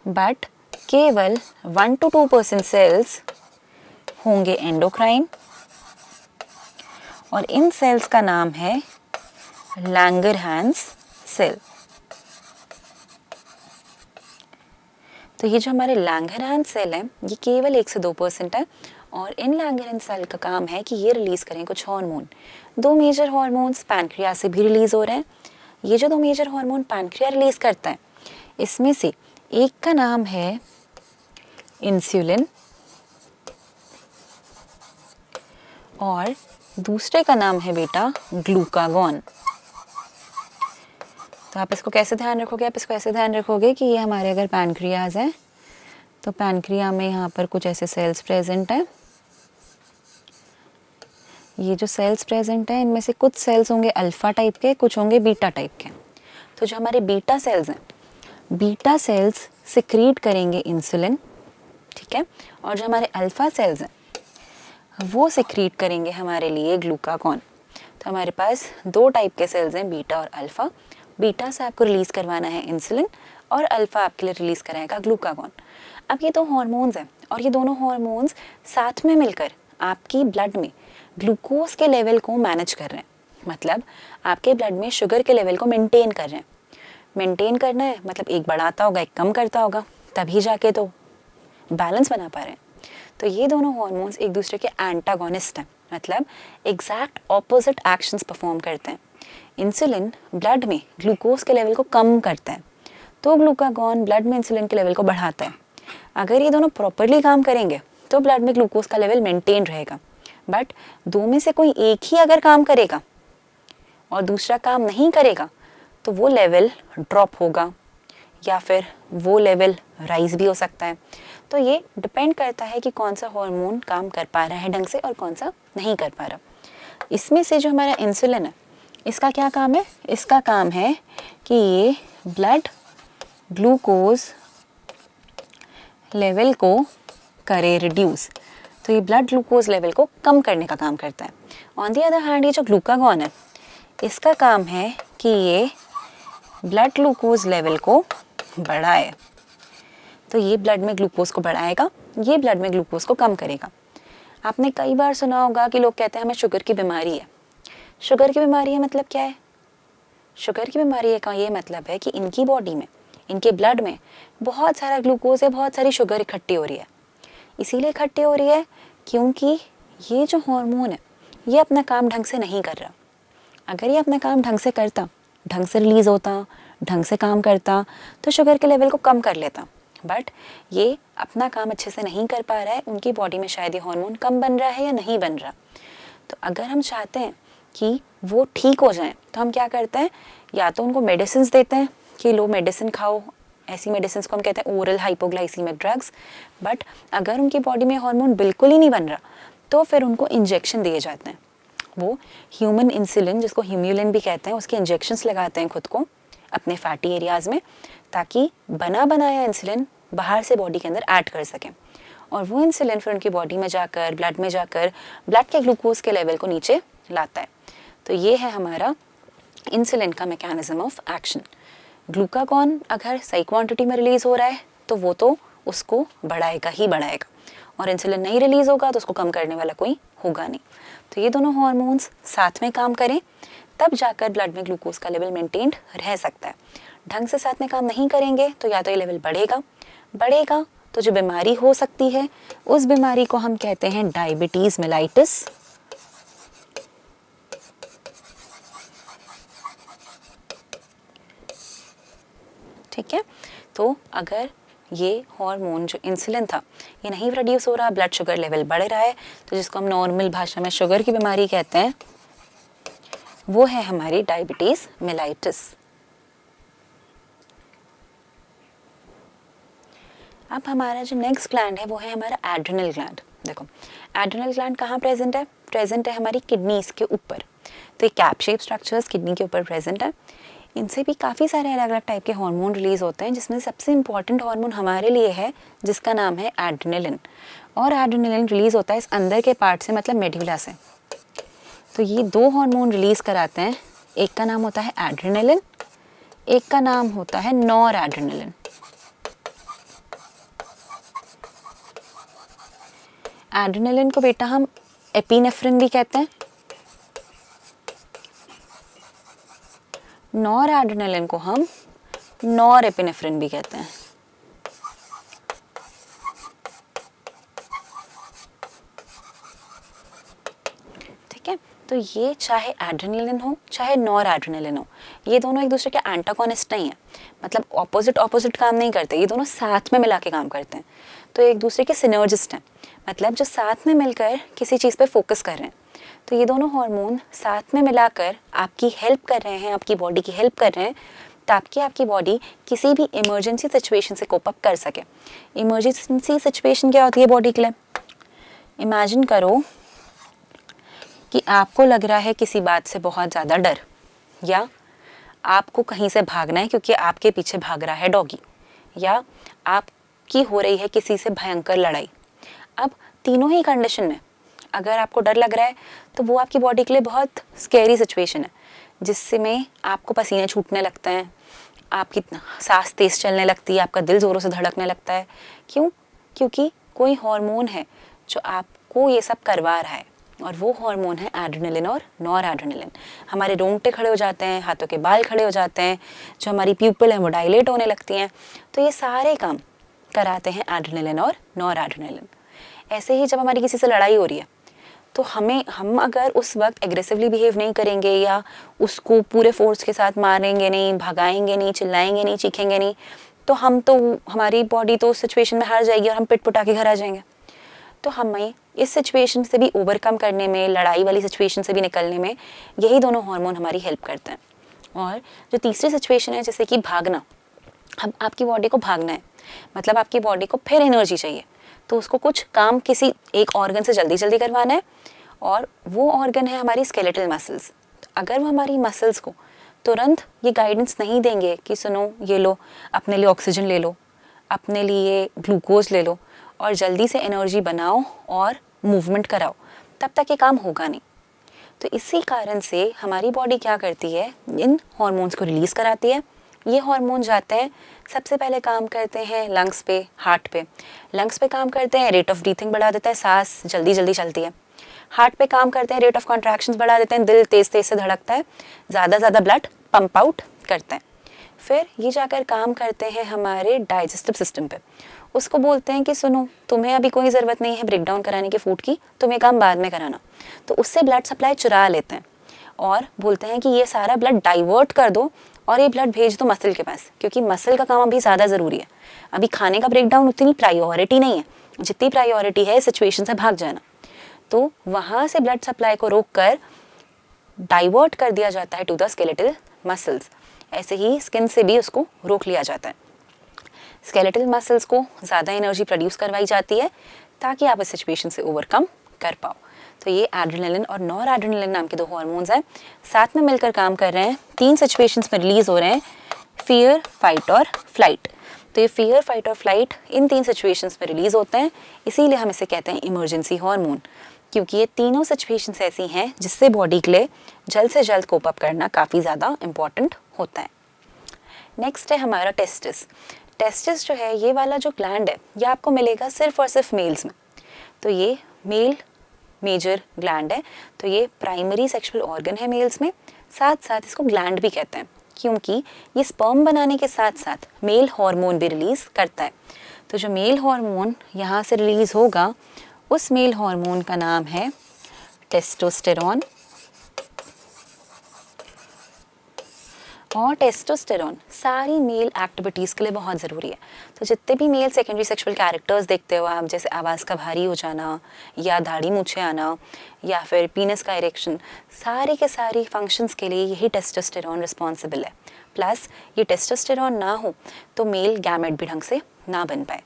बट केवल 1 to 2% सेल्स होंगे एंडोक्राइन, और इन सेल्स का नाम है लैंगरहैंस सेल। तो ये जो हमारे लैंगरहैंस सेल है ये केवल 1 से 2% है, और इन लैंगरहैंस सेल का काम है कि ये रिलीज़ करें कुछ हार्मोन। 2 मेजर हार्मोन्स पैनक्रियास से भी रिलीज़ हो रहे हैं। ये जो 2 मेजर हार्मोन पैनक्रिया रिलीज़ करता है, इसमें से एक का नाम है इंसुलिन और दूसरे का नाम है बेटा ग्लूकागॉन। तो आप इसको कैसे ध्यान रखोगे? आप इसको ऐसे ध्यान रखोगे कि ये हमारे अगर पैनक्रियाज हैं तो पैनक्रिया में यहाँ पर कुछ ऐसे सेल्स प्रेजेंट हैं। ये जो सेल्स प्रेजेंट हैं इनमें से कुछ सेल्स होंगे अल्फ़ा टाइप के, कुछ होंगे बीटा टाइप के। तो जो हमारे बीटा सेल्स हैं, बीटा सेल्स सिक्रीट करेंगे इंसुलिन, ठीक है, और जो हमारे अल्फ़ा सेल्स हैं वो सिक्रीट करेंगे हमारे लिए ग्लूकागॉन। तो हमारे पास 2 टाइप के सेल्स हैं, बीटा और अल्फ़ा। बीटा से आपको रिलीज़ करवाना है इंसुलिन और अल्फ़ा आपके लिए रिलीज़ कराएगा ग्लूकागॉन। अब ये 2 हार्मोन्स हैं और ये दोनों हार्मोन्स साथ में मिलकर आपकी ब्लड में ग्लूकोज के लेवल को मैनेज कर रहे हैं। मतलब आपके ब्लड में शुगर के लेवल को मेंटेन कर रहे हैं। मेंटेन करना है मतलब एक बढ़ाता होगा एक कम करता होगा, तभी जाके तो बैलेंस बना पा रहे हैं। तो ये दोनों हार्मोन्स एक दूसरे के एंटागोनिस्ट हैं, मतलब एग्जैक्ट ऑपोजिट एक्शंस परफॉर्म करते हैं। इंसुलिन ब्लड में ग्लूकोज के लेवल को कम करता है, तो ग्लूकागॉन ब्लड में इंसुलिन के लेवल को बढ़ाता है। अगर ये दोनों प्रॉपरली काम करेंगे तो ब्लड में ग्लूकोज का लेवल मेंटेन रहेगा। बट 2 में से कोई एक ही अगर काम करेगा और दूसरा काम नहीं करेगा तो वो लेवल ड्रॉप होगा या फिर वो लेवल राइज भी हो सकता है। तो ये डिपेंड करता है कि कौन सा हार्मोन काम कर पा रहा है ढंग से और कौन सा नहीं कर पा रहा। इसमें से जो हमारा इंसुलिन है इसका क्या काम है? इसका काम है कि ये ब्लड ग्लूकोज लेवल को करे रिड्यूस। तो ये ब्लड ग्लूकोज लेवल को कम करने का काम करता है। ऑन दी अदर हैंड ये जो ग्लूकागॉन है इसका काम है कि ये ब्लड ग्लूकोज लेवल को बढ़ाए। तो ये ब्लड में ग्लूकोज को बढ़ाएगा, ये ब्लड में ग्लूकोज को कम करेगा। आपने कई बार सुना होगा कि लोग कहते हैं हमें शुगर की बीमारी है। शुगर की बीमारी है मतलब क्या है? शुगर की बीमारी का ये मतलब है कि इनकी बॉडी में, इनके ब्लड में बहुत सारा ग्लूकोज है, बहुत सारी शुगर इकट्ठी हो रही है। इसीलिए इकट्ठी हो रही है क्योंकि ये जो हार्मोन है ये अपना काम ढंग से नहीं कर रहा। अगर ये अपना काम ढंग से करता, ढंग से रिलीज़ होता, ढंग से काम करता तो शुगर के लेवल को कम कर लेता। बट ये अपना काम अच्छे से नहीं कर पा रहा है, उनकी बॉडी में शायद ये हार्मोन कम बन रहा है या नहीं बन रहा। तो अगर हम चाहते हैं कि वो ठीक हो जाएं तो हम क्या करते हैं, या तो उनको मेडिसिन देते हैं कि लो मेडिसिन खाओ, ऐसी मेडिसिन को हम कहते हैं ओरल हाइपोग्लाइसीमिक ड्रग्स। बट अगर उनकी बॉडी में हार्मोन बिल्कुल ही नहीं बन रहा तो फिर उनको इंजेक्शन दिए जाते हैं। वो ह्यूमन इंसुलिन, जिसको ह्यूम्युलिन भी कहते हैं, उसके इंजेक्शंस लगाते हैं खुद को अपने फैटी एरियाज़ में, ताकि बना बनाया इंसुलिन बाहर से बॉडी के अंदर ऐड कर सकें। और वो इंसुलिन फिर उनकी बॉडी में जाकर, ब्लड में जाकर, ब्लड के ग्लूकोज के लेवल को नीचे लाता है। तो ये है हमारा इंसुलिन का मैकेनिज्म ऑफ एक्शन। ग्लूकागॉन अगर सही क्वांटिटी में रिलीज़ हो रहा है तो वो तो उसको बढ़ाएगा ही बढ़ाएगा, और इंसुलिन नहीं रिलीज़ होगा तो उसको कम करने वाला कोई होगा नहीं। तो ये दोनों हार्मोन्स साथ में काम करें तब जाकर ब्लड में ग्लूकोज का लेवल मेंटेन्ड रह सकता है। ढंग से साथ में काम नहीं करेंगे तो या तो ये लेवल बढ़ेगा तो जो बीमारी हो सकती है उस बीमारी को हम कहते हैं डायबिटीज़ मेलाइटिस। ठीक है, तो अगर ये हार्मोन जो इंसुलिन था ये नहीं प्रोड्यूस हो रहा, ब्लड शुगर लेवल बढ़ रहा है, तो जिसको हम नॉर्मल भाषा में शुगर की बीमारी कहते हैं, वो है हमारी डायबिटीज़ मेलाइटिस। अब हमारा जो नेक्स्ट ग्लैंड है वो है हमारा एड्रिनल ग्लैंड। देखो एड्रिनल ग्लैंड कहाँ प्रेजेंट है? प्रेजेंट है हमारी किडनीज के ऊपर। तो ये कैप शेप स्ट्रक्चर्स किडनी के ऊपर प्रेजेंट है। इनसे भी काफ़ी सारे अलग अलग टाइप के हार्मोन रिलीज होते हैं, जिसमें सबसे इंपॉर्टेंट हार्मोन हमारे लिए है जिसका नाम है एड्रेनलिन। और एड्रेनलिन रिलीज होता है इस अंदर के पार्ट से, मतलब मेडुला से। तो ये 2 हार्मोन रिलीज कराते हैं, एक का नाम होता है एड्रेनलिन, एक का नाम होता है नॉर एड्रेनलिन। एड्रेनलिन को बेटा हम एपिनेफ्रिन भी कहते हैं, नॉर एड्रेनलिन को हम नॉर एपिनेफ्रिन भी कहते हैं। तो ये चाहे एड्रेनलिन हो चाहे नॉर एड्रेनलिन हो, ये दोनों एक दूसरे के एंटागोनिस्ट नहीं है, मतलब ऑपोजिट काम नहीं करते, ये दोनों साथ में मिला के काम करते हैं। तो एक दूसरे के सिनर्जिस्ट हैं, मतलब जो साथ में मिलकर किसी चीज़ पे फोकस कर रहे हैं। तो ये दोनों हार्मोन साथ में मिलाकर आपकी हेल्प कर रहे हैं, आपकी बॉडी की हेल्प कर रहे हैं, ताकि आपकी बॉडी किसी भी इमरजेंसी सिचुएशन से कोप अप कर सके। इमरजेंसी सिचुएशन क्या होती है बॉडी के लिए? इमेजिन करो कि आपको लग रहा है किसी बात से बहुत ज़्यादा डर, या आपको कहीं से भागना है क्योंकि आपके पीछे भाग रहा है डॉगी, या आपकी हो रही है किसी से भयंकर लड़ाई। अब तीनों ही कंडीशन में अगर आपको डर लग रहा है तो वो आपकी बॉडी के लिए बहुत स्कैरी सिचुएशन है, जिसमें आपको पसीने छूटने लगते हैं, आपकी सांस तेज चलने लगती है, आपका दिल ज़ोरों से धड़कने लगता है। क्यों? क्योंकि कोई हार्मोन है जो आपको ये सब करवा रहा है, और वो हार्मोन है एड्रेनलिन और नॉर एड्रेनलिन। हमारे रोंगटे खड़े हो जाते हैं, हाथों के बाल खड़े हो जाते हैं, जो हमारी प्यूपिल है वो डायलेट होने लगती हैं। तो ये सारे काम कराते हैं एड्रेनलिन और नॉर एड्रेनलिन। ऐसे ही जब हमारी किसी से लड़ाई हो रही है तो हम अगर उस वक्त एग्रेसिवली बिहेव नहीं करेंगे, या उसको पूरे फोर्स के साथ मारेंगे नहीं, भगाएंगे नहीं, चिल्लाएंगे नहीं, चीखेंगे नहीं, तो हमारी बॉडी तो उस सिचुएशन में हार जाएगी और हम पिट पुटा के घर आ जाएंगे। तो हमें इस सिचुएशन से भी ओवरकम करने में, लड़ाई वाली सिचुएशन से भी निकलने में यही दोनों हार्मोन हमारी हेल्प करते हैं। और जो तीसरी सिचुएशन है जैसे कि भागना, अब आपकी बॉडी को भागना है, मतलब आपकी बॉडी को फिर एनर्जी चाहिए, तो उसको कुछ काम किसी एक ऑर्गन से जल्दी जल्दी करवाना है, और वो ऑर्गन है हमारी स्केलेटल मसल्स। तो अगर वो हमारी मसल्स को तुरंत ये गाइडेंस नहीं देंगे कि सुनो ये लो, अपने लिए ऑक्सीजन ले लो, अपने लिए ग्लूकोज ले लो और जल्दी से एनर्जी बनाओ और मूवमेंट कराओ, तब तक ये काम होगा नहीं। तो इसी कारण से हमारी बॉडी क्या करती है, इन हार्मोन्स को रिलीज़ कराती है। ये हार्मोन जाते हैं, सबसे पहले काम करते हैं लंग्स पे, हार्ट पे। लंग्स पे काम करते हैं, रेट ऑफ ब्रीथिंग बढ़ा देता है, सांस जल्दी जल्दी चलती है। हार्ट पे काम करते हैं, रेट ऑफ कॉन्ट्रैक्शंस बढ़ा देते हैं, दिल तेज तेज से धड़कता है, ज़्यादा ब्लड पंप आउट करते हैं। फिर ये जाकर काम करते हैं हमारे डाइजेस्टिव सिस्टम पे। उसको बोलते हैं कि सुनो तुम्हें अभी कोई ज़रूरत नहीं है ब्रेक डाउन कराने की फूड की, तुम्हें काम बाद में कराना। तो उससे ब्लड सप्लाई चुरा लेते हैं और बोलते हैं कि ये सारा ब्लड डाइवर्ट कर दो और ये ब्लड भेज दो मसल के पास, क्योंकि मसल का काम अभी ज़्यादा ज़रूरी है। अभी खाने का ब्रेक डाउन उतनी प्रायोरिटी नहीं है, जितनी प्रायोरिटी है सिचुएशन से भाग जाना। तो वहाँ से ब्लड सप्लाई को रोक कर डाइवर्ट कर दिया जाता है टू द स्केलेटल मसल्स। ऐसे ही स्किन से भी उसको रोक लिया जाता है। स्केलेटल मसल्स को ज़्यादा एनर्जी प्रोड्यूस करवाई जाती है ताकि आप इस सिचुएशन से ओवरकम कर पाओ। तो ये एड्रेनलिन और नॉर एड्रेनलिन नाम के दो हार्मोन्स हैं, साथ में मिलकर काम कर रहे हैं, 3 सिचुएशंस में रिलीज हो रहे हैं, फियर, फाइट और फ्लाइट। तो ये फियर, फाइट और फ्लाइट इन 3 सिचुएशंस में रिलीज होते हैं, इसीलिए हम इसे कहते हैं इमरजेंसी हार्मोन, क्योंकि ये तीनों सिचुएशंस ऐसी हैं जिससे बॉडी के लिए जल्द से जल्द कोप अप करना काफ़ी ज़्यादा इम्पॉर्टेंट होता है। नेक्स्ट है हमारा टेस्टिस। टेस्टिस जो है, ये वाला जो ग्लैंड है, ये आपको मिलेगा सिर्फ और सिर्फ मेल्स में। तो ये मेल मेजर ग्लैंड है, तो ये प्राइमरी सेक्सुअल ऑर्गन है मेल्स में, साथ साथ इसको ग्लैंड भी कहते हैं, क्योंकि ये स्पर्म बनाने के साथ साथ मेल हार्मोन भी रिलीज़ करता है। तो जो मेल हार्मोन यहाँ से रिलीज़ होगा, उस मेल हार्मोन का नाम है टेस्टोस्टेरॉन। और टेस्टोस्टेरॉन सारी मेल एक्टिविटीज़ के लिए बहुत ज़रूरी है। तो जितने भी मेल सेकेंडरी सेक्सुअल कैरेक्टर्स देखते हो आप, जैसे आवाज़ का भारी हो जाना, या दाढ़ी मूछे आना, या फिर पीनस का इरेक्शन, सारी के सारी फंक्शंस के लिए यही टेस्टोस्टेरॉन रिस्पॉन्सिबल है। प्लस ये टेस्टोस्टेरॉन ना हो तो मेल गैमेट भी ढंग से ना बन पाए।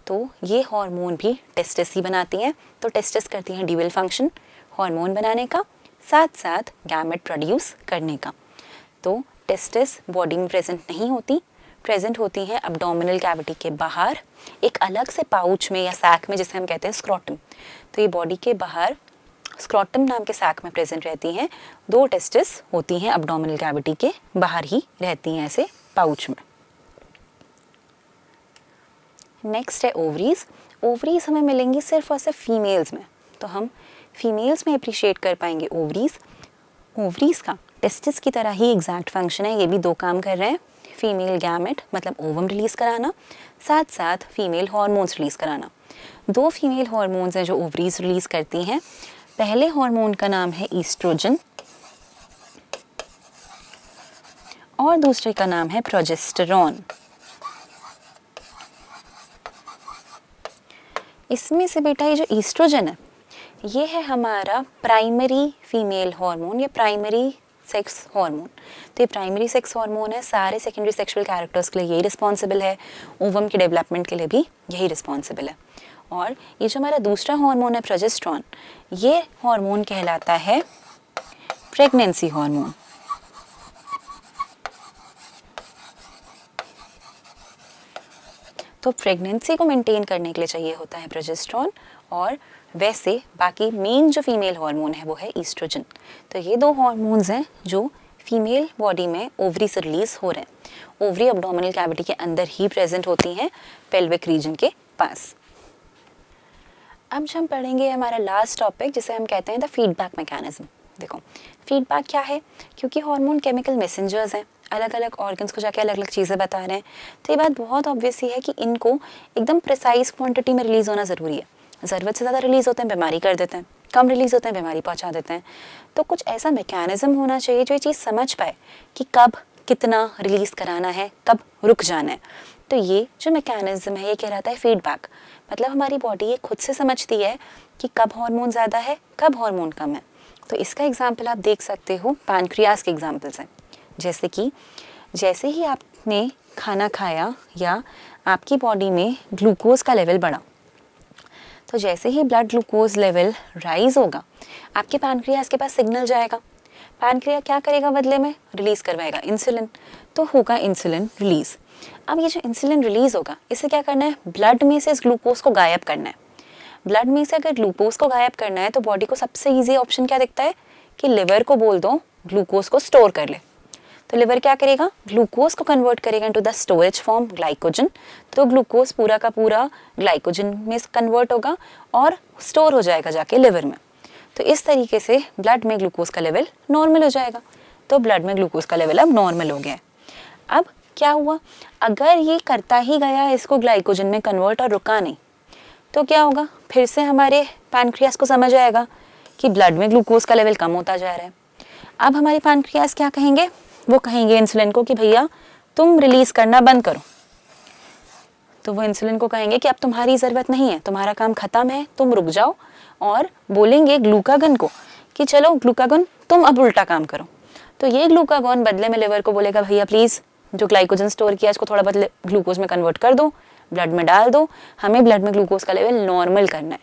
तो ये हार्मोन भी टेस्टिस ही बनाती हैं। तो टेस्टिस करती हैं ड्यूअल फंक्शन, हार्मोन बनाने का, साथ साथ गैमेट प्रोड्यूस करने का। तो टेस्टिस बॉडी में प्रेजेंट नहीं होती, प्रेजेंट होती हैं एब्डोमिनल कैविटी के बाहर, एक अलग से पाउच में या सैक में, जिसे हम कहते हैं स्क्रोटम। तो ये बॉडी के बाहर स्क्रोटम नाम के सैक में प्रेजेंट रहती हैं। 2 टेस्टिस होती हैं एब्डोमिनल कैविटी के बाहर ही रहती हैं, ऐसे पाउच में। नेक्स्ट है ओवरीज। ओवरीज हमें मिलेंगी सिर्फ और सिर्फ फीमेल्स में, तो हम फीमेल्स में अप्रिशिएट कर पाएंगे ओवरीज। ओवरीज का टेस्टिस की तरह ही एग्जैक्ट फंक्शन है, ये भी 2 काम कर रहे हैं, फीमेल गैमेट मतलब ओवम रिलीज़ कराना, साथ साथ फीमेल हार्मोन्स रिलीज़ कराना। 2 फीमेल हार्मोन्स हैं जो ओवरीज रिलीज़ करती हैं, पहले हार्मोन का नाम है ईस्ट्रोजन और दूसरे का नाम है प्रोजेस्टेरॉन। इसमें से बेटा ये जो ईस्ट्रोजन है ये है हमारा प्राइमरी फीमेल हार्मोन या प्राइमरी सेक्स हार्मोन। तो ये प्राइमरी सेक्स हार्मोन है, सारे सेकेंडरी सेक्सुअल कैरेक्टर्स के लिए यही रिस्पॉन्सिबल है, ओवम के डेवलपमेंट के लिए भी यही रिस्पॉन्सिबल है। और ये जो हमारा दूसरा हार्मोन है प्रोजेस्टेरॉन, ये हार्मोन कहलाता है प्रेगनेंसी हार्मोन। तो प्रेगनेंसी को मेंटेन करने के लिए चाहिए होता है प्रोजेस्टेरॉन, और वैसे बाकी मेन जो फीमेल हार्मोन है वो है ईस्ट्रोजन। तो ये दो हार्मोन्स हैं जो फीमेल बॉडी में ओवरी से रिलीज हो रहे हैं, ओवरी एब्डोमिनल कैविटी के अंदर ही प्रेजेंट होती हैं, पेल्विक रीजन के पास। अब हम पढ़ेंगे हमारा लास्ट टॉपिक जिसे हम कहते हैं द फीडबैक मैकेनिज्म। देखो फीडबैक क्या है, क्योंकि हार्मोन केमिकल मैसेंजर्स हैं, अलग अलग ऑर्गन्स को जाके अलग अलग चीज़ें बता रहे हैं, तो ये बात बहुत ऑब्वियस ही है कि इनको एकदम प्रिसाइज क्वांटिटी में रिलीज़ होना ज़रूरी है। ज़रूरत से ज़्यादा रिलीज़ होते हैं बीमारी कर देते हैं, कम रिलीज़ होते हैं बीमारी पहुंचा देते हैं। तो कुछ ऐसा मैकेनिज्म होना चाहिए जो ये चीज़ समझ पाए कि कब कितना रिलीज़ कराना है, कब रुक जाना है। तो ये जो मैकेनिज्म है ये कहलाता है फीडबैक। मतलब हमारी बॉडी ये खुद से समझती है कि कब हार्मोन ज़्यादा है, कब हार्मोन कम है। तो इसका एग्जाम्पल आप देख सकते हो पैनक्रियास के एग्जाम्पल्स हैं। जैसे कि जैसे ही आपने खाना खाया या आपकी बॉडी में ग्लूकोज का लेवल बढ़ा, तो जैसे ही ब्लड ग्लूकोज लेवल राइज होगा आपके पैनक्रियास के पास सिग्नल जाएगा। पैनक्रिया क्या करेगा बदले में, रिलीज करवाएगा इंसुलिन, तो होगा इंसुलिन रिलीज। अब ये जो इंसुलिन रिलीज होगा इसे क्या करना है, ब्लड में से इस ग्लूकोज को गायब करना है। ब्लड में से अगर ग्लूकोज को गायब करना है तो बॉडी को सबसे ईजी ऑप्शन क्या दिखता है कि लिवर को बोल दो ग्लूकोज को स्टोर कर ले। तो लिवर क्या करेगा, ग्लूकोज को कन्वर्ट करेगा into the storage form glycogen. तो ग्लूकोज पूरा का पूरा ग्लाइकोजन में कन्वर्ट होगा और स्टोर हो जाएगा जाके लिवर में। तो इस तरीके से ब्लड में ग्लूकोज का लेवल नॉर्मल हो जाएगा। तो ब्लड में ग्लूकोज का लेवल अब नॉर्मल हो गया है। अब क्या हुआ, अगर ये करता ही गया इसको ग्लाइकोजन में कन्वर्ट और रुका नहीं, तो क्या होगा, फिर से हमारे पैनक्रियास को समझ आएगा कि ब्लड में ग्लूकोज का लेवल कम होता जा रहा है। अब हमारे पैनक्रियास क्या कहेंगे, वो कहेंगे इंसुलिन को कि भैया तुम रिलीज करना बंद करो। तो वो इंसुलिन को कहेंगे कि अब तुम्हारी ज़रूरत नहीं है, तुम्हारा काम खत्म है, तुम रुक जाओ। और बोलेंगे ग्लूकागन को कि चलो ग्लूकागन तुम अब उल्टा काम करो। तो ये ग्लूकागन बदले में लिवर को बोलेगा भैया प्लीज़ जो ग्लाइकोजन स्टोर किया इसको थोड़ा बहुत ग्लूकोज में कन्वर्ट कर दो, ब्लड में डाल दो, हमें ब्लड में ग्लूकोज का लेवल नॉर्मल करना है।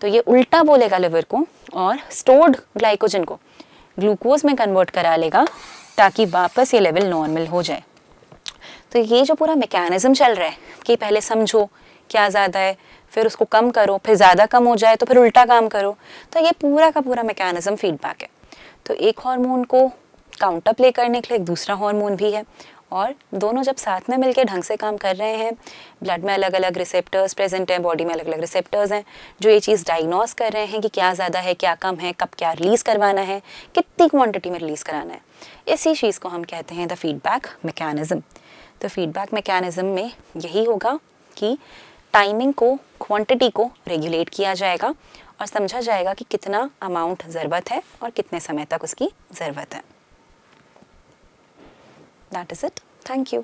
तो ये उल्टा बोलेगा लिवर को और स्टोर्ड ग्लाइकोजन को ग्लूकोज में कन्वर्ट करा लेगा ताकि वापस ये लेवल नॉर्मल हो जाए। तो ये जो पूरा मैकेनिज्म चल रहा है कि पहले समझो क्या ज़्यादा है, फिर उसको कम करो, फिर ज़्यादा कम हो जाए तो फिर उल्टा काम करो, तो ये पूरा का पूरा मैकेनिज्म फीडबैक है। तो एक हार्मोन को काउंटर प्ले करने के लिए एक दूसरा हार्मोन भी है, और दोनों जब साथ में मिलकर ढंग से काम कर रहे हैं, ब्लड में अलग अलग रिसेप्टर्स प्रेजेंट हैं, बॉडी में अलग अलग रिसेप्टर्स हैं जो ये चीज़ डायग्नोस कर रहे हैं कि क्या ज़्यादा है, क्या कम है, कब क्या रिलीज़ करवाना है, कितनी क्वांटिटी में रिलीज़ कराना है। इसी चीज़ को हम कहते हैं द फीडबैक मैकेनिज्म। तो फीडबैक मैकेनिज्म में यही होगा कि टाइमिंग को, क्वांटिटी को रेगुलेट किया जाएगा और समझा जाएगा कि कितना अमाउंट ज़रूरत है और कितने समय तक उसकी ज़रूरत है। That is it. Thank you.